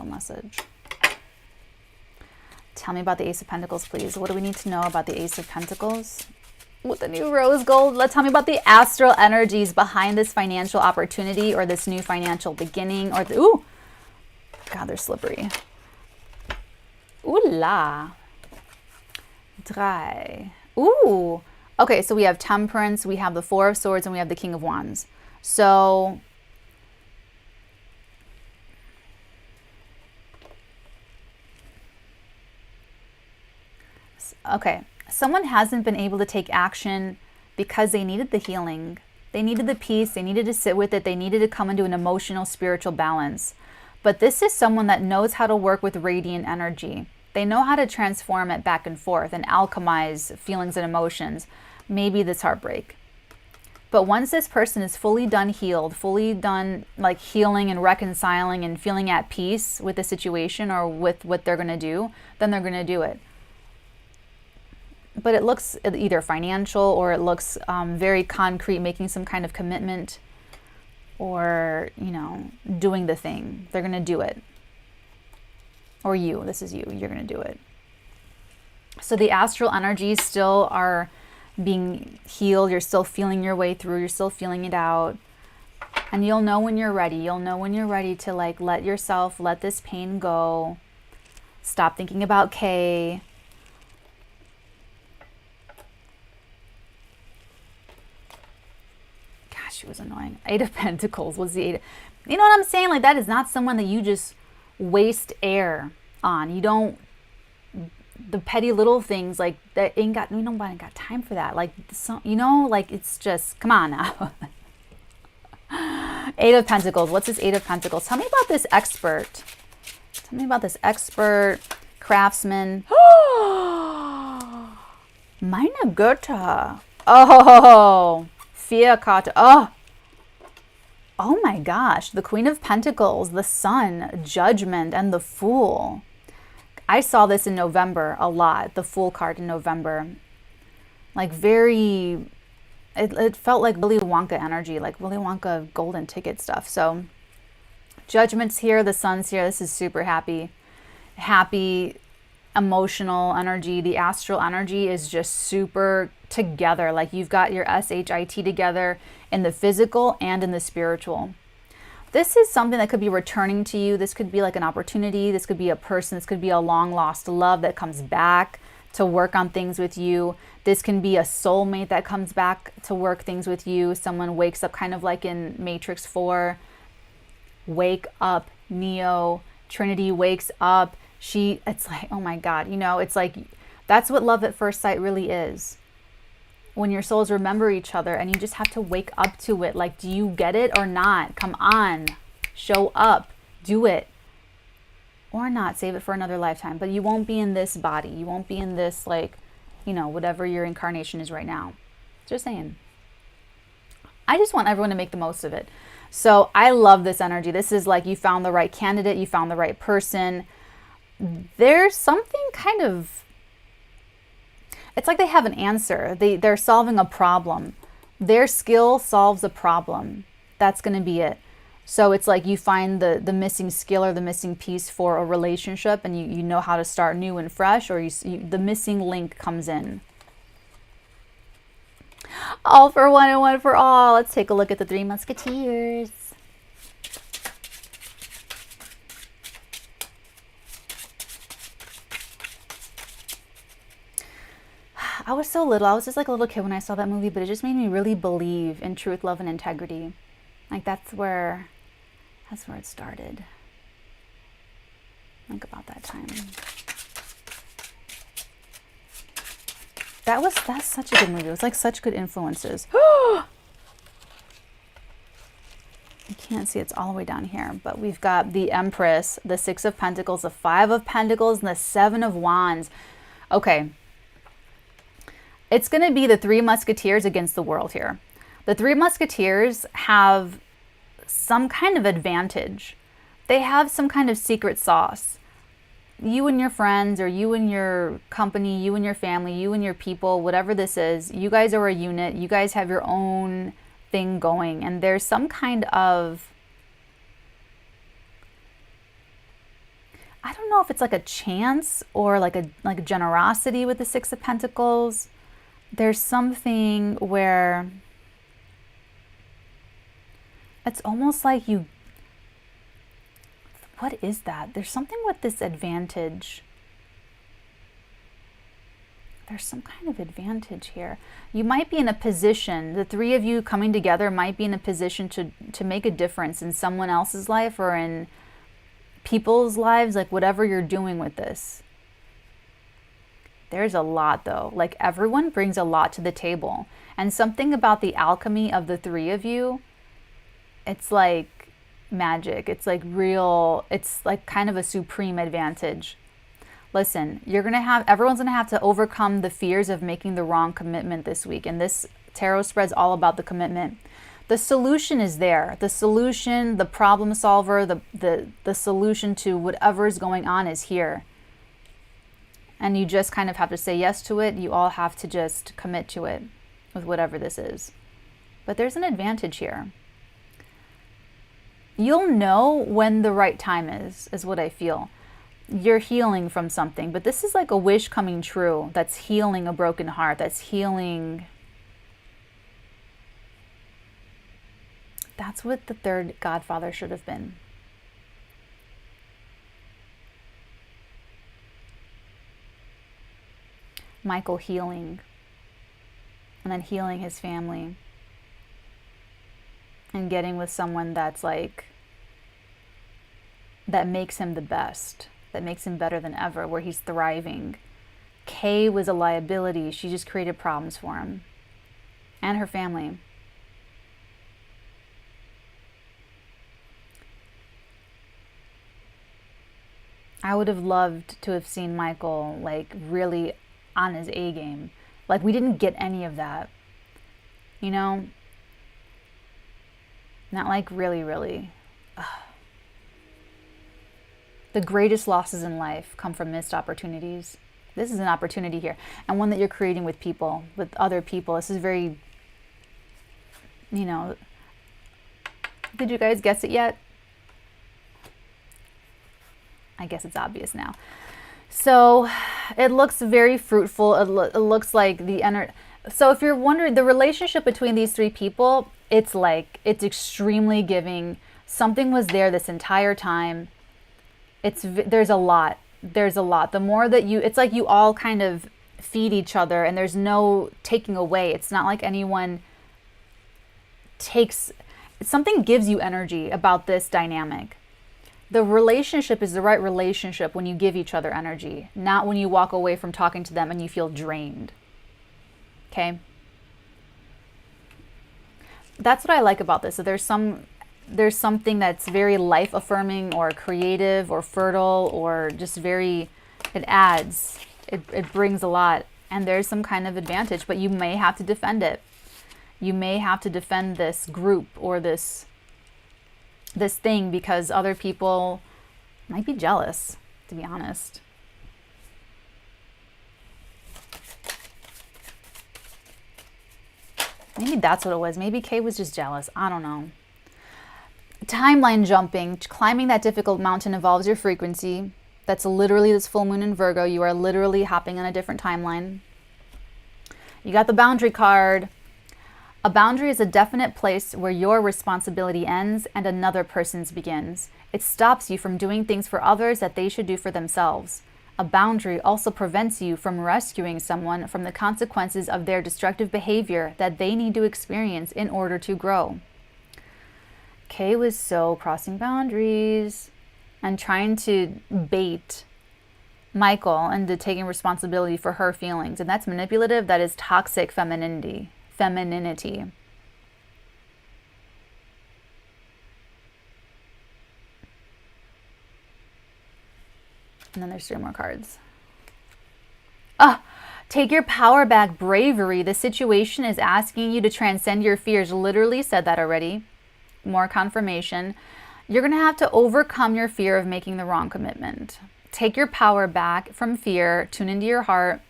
message. Tell me about the Ace of Pentacles, please. What do we need to know about the Ace of Pentacles? With the new rose gold, tell me about the astral energies behind this financial opportunity or this new financial beginning or ooh, God, they're slippery. Ooh la. Drei. Ooh. Okay, so we have Temperance, we have the Four of Swords, and we have the King of Wands. So, okay, someone hasn't been able to take action because they needed the healing. They needed the peace. They needed to sit with it. They needed to come into an emotional, spiritual balance. But this is someone that knows how to work with radiant energy. They know how to transform it back and forth and alchemize feelings and emotions. Maybe this heartbreak. But once this person is fully done healed, fully done like healing and reconciling and feeling at peace with the situation or with what they're going to do, then they're going to do it. But it looks either financial or it looks very concrete, making some kind of commitment or, you know, doing the thing. They're going to do it. Or you, this is you, you're going to do it. So the astral energies still are being healed. You're still feeling your way through. You're still feeling it out. And you'll know when you're ready. You'll know when you're ready to like let this pain go. Stop thinking about Kay. Gosh, she was annoying. 8 of Pentacles was the 8. You know what I'm saying? Like, that is not someone that you just waste air on. You don't, the petty little things like that ain't got, nobody got time for that. Like, you know, like, it's just, come on now. 8 of Pentacles. What's this 8 of Pentacles? Tell me about this expert. Tell me about this expert, craftsman. Meine Götter. Oh, Vier Karte. Oh my gosh. The Queen of Pentacles, the Sun, Judgment, and the Fool. I saw this in November a lot, the Fool card in November. Like very, it felt like Willy Wonka energy, like Willy Wonka golden ticket stuff. So Judgment's here, the Sun's here. This is super happy, emotional energy. The astral energy is just super together. Like you've got your SHIT together in the physical and in the spiritual. This is something that could be returning to you. This could be like an opportunity. This could be a person. This could be a long lost love that comes back to work on things with you. This can be a soulmate that comes back to work things with you. Someone wakes up kind of like in Matrix 4. Wake up, Neo. Trinity wakes up. It's like, oh my God, you know, it's like, that's what love at first sight really is. When your souls remember each other and you just have to wake up to it. Like, do you get it or not? Come on, show up. Do it. Or not, save it for another lifetime. But you won't be in this body. You won't be in this, like, whatever your incarnation is right now. Just saying. I just want everyone to make the most of it. So I love this energy. This is like you found the right candidate. You found the right person. There's something kind of, it's like they have an answer. They're solving a problem. Their skill solves a problem. That's going to be it. So it's like you find the missing skill or the missing piece for a relationship, and you know how to start new and fresh, or the missing link comes in. All for one and one for all. Let's take a look at the Three Musketeers. I was so little. I was just like a little kid when I saw that movie, but it just made me really believe in truth, love, and integrity. Like that's where it started. Think about that time. That's such a good movie. It was like such good influences. You can't see, it's all the way down here, but we've got the Empress, the Six of Pentacles, the Five of Pentacles, and the Seven of Wands. Okay. It's going to be the Three Musketeers against the world here. The Three Musketeers have some kind of advantage. They have some kind of secret sauce. You and your friends, or you and your company, you and your family, you and your people, whatever this is, you guys are a unit. You guys have your own thing going, and there's some kind of, I don't know if it's like a chance or like a generosity with the Six of Pentacles. There's something where it's almost like you, what is that? There's something with this advantage. There's some kind of advantage here. You might be in a position, the three of you coming together might be in a position to make a difference in someone else's life or in people's lives, like whatever you're doing with this. There's a lot though. Like everyone brings a lot to the table. And something about the alchemy of the three of you, it's like magic. It's like real, it's like kind of a supreme advantage. Listen, everyone's going to have to overcome the fears of making the wrong commitment this week. And this tarot spread's all about the commitment. The solution is there. The solution, the problem solver, the solution to whatever is going on is here. And you just kind of have to say yes to it. You all have to just commit to it with whatever this is. But there's an advantage here. You'll know when the right time is what I feel. You're healing from something, but this is like a wish coming true. That's healing a broken heart. That's healing. That's what the third Godfather should have been. Michael healing, and then healing his family, and getting with someone that's like, that makes him the best, that makes him better than ever, where he's thriving. Kay was a liability. She just created problems for him and her family. I would have loved to have seen Michael like really on his A game. Like we didn't get any of that, you know? Not like really. Ugh. The greatest losses in life come from missed opportunities. This is an opportunity here, and one that you're creating with people, with other people. This is very, you know, did you guys guess it yet? I guess it's obvious now. So it looks very fruitful. It looks like the energy. So if you're wondering, the relationship between these three people, it's extremely giving. Something was there this entire time. There's a lot. The more that it's like you all kind of feed each other, and there's no taking away. It's not like anyone something gives you energy about this dynamic. The relationship is the right relationship when you give each other energy, not when you walk away from talking to them and you feel drained. Okay? That's what I like about this. So there's some there's something that's very life affirming or creative or fertile or just very, it adds, it brings a lot. And there's some kind of advantage, but you may have to defend it. You may have to defend this group or this thing because other people might be jealous, to be honest. Maybe that's what it was. Maybe Kay was just jealous. I don't know. Timeline jumping. Climbing that difficult mountain involves your frequency. That's literally this full moon in Virgo. You are literally hopping on a different timeline. You got the boundary card. A boundary is a definite place where your responsibility ends and another person's begins. It stops you from doing things for others that they should do for themselves. A boundary also prevents you from rescuing someone from the consequences of their destructive behavior that they need to experience in order to grow. Kay was so crossing boundaries and trying to bait Michael into taking responsibility for her feelings. And that's manipulative. That is toxic femininity. And then there's 3 more cards. Take your power back, bravery. The situation is asking you to transcend your fears. Literally said that already. More confirmation. You're going to have to overcome your fear of making the wrong commitment. Take your power back from fear. Tune into your heart.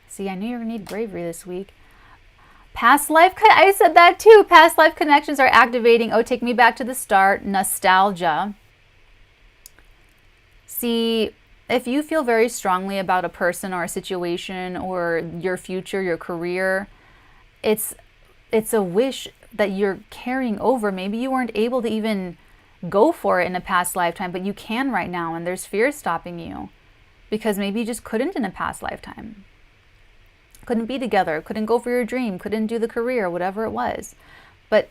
See, I knew you were going to need bravery this week. Past life, I said that too. Past life connections are activating. Oh, take me back to the start. Nostalgia. See, if you feel very strongly about a person or a situation or your future, your career, it's a wish that you're carrying over. Maybe you weren't able to even go for it in a past lifetime, but you can right now, and there's fear stopping you because maybe you just couldn't in a past lifetime. Couldn't be together, couldn't go for your dream, couldn't do the career, whatever it was. But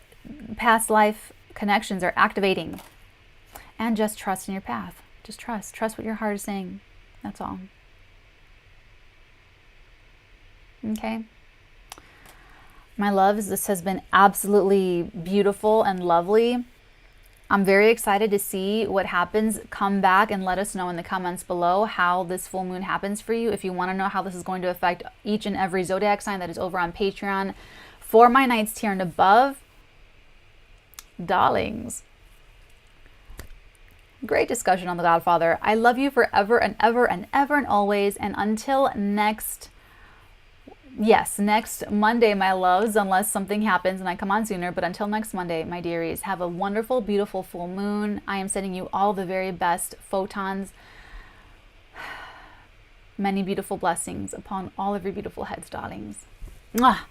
past life connections are activating. And just trust in your path. Just trust. Trust what your heart is saying. That's all. Okay? My loves, this has been absolutely beautiful and lovely. I'm very excited to see what happens. Come back and let us know in the comments below how this full moon happens for you. If you want to know how this is going to affect each and every zodiac sign, that is over on Patreon for my Knights tier and above. Darlings. Great discussion on The Godfather. I love you forever and ever and ever and always. And until next Monday, my loves, unless something happens and I come on sooner. But until next Monday, my dearies, have a wonderful, beautiful full moon. I am sending you all the very best photons. Many beautiful blessings upon all of your beautiful heads, darlings. Mwah!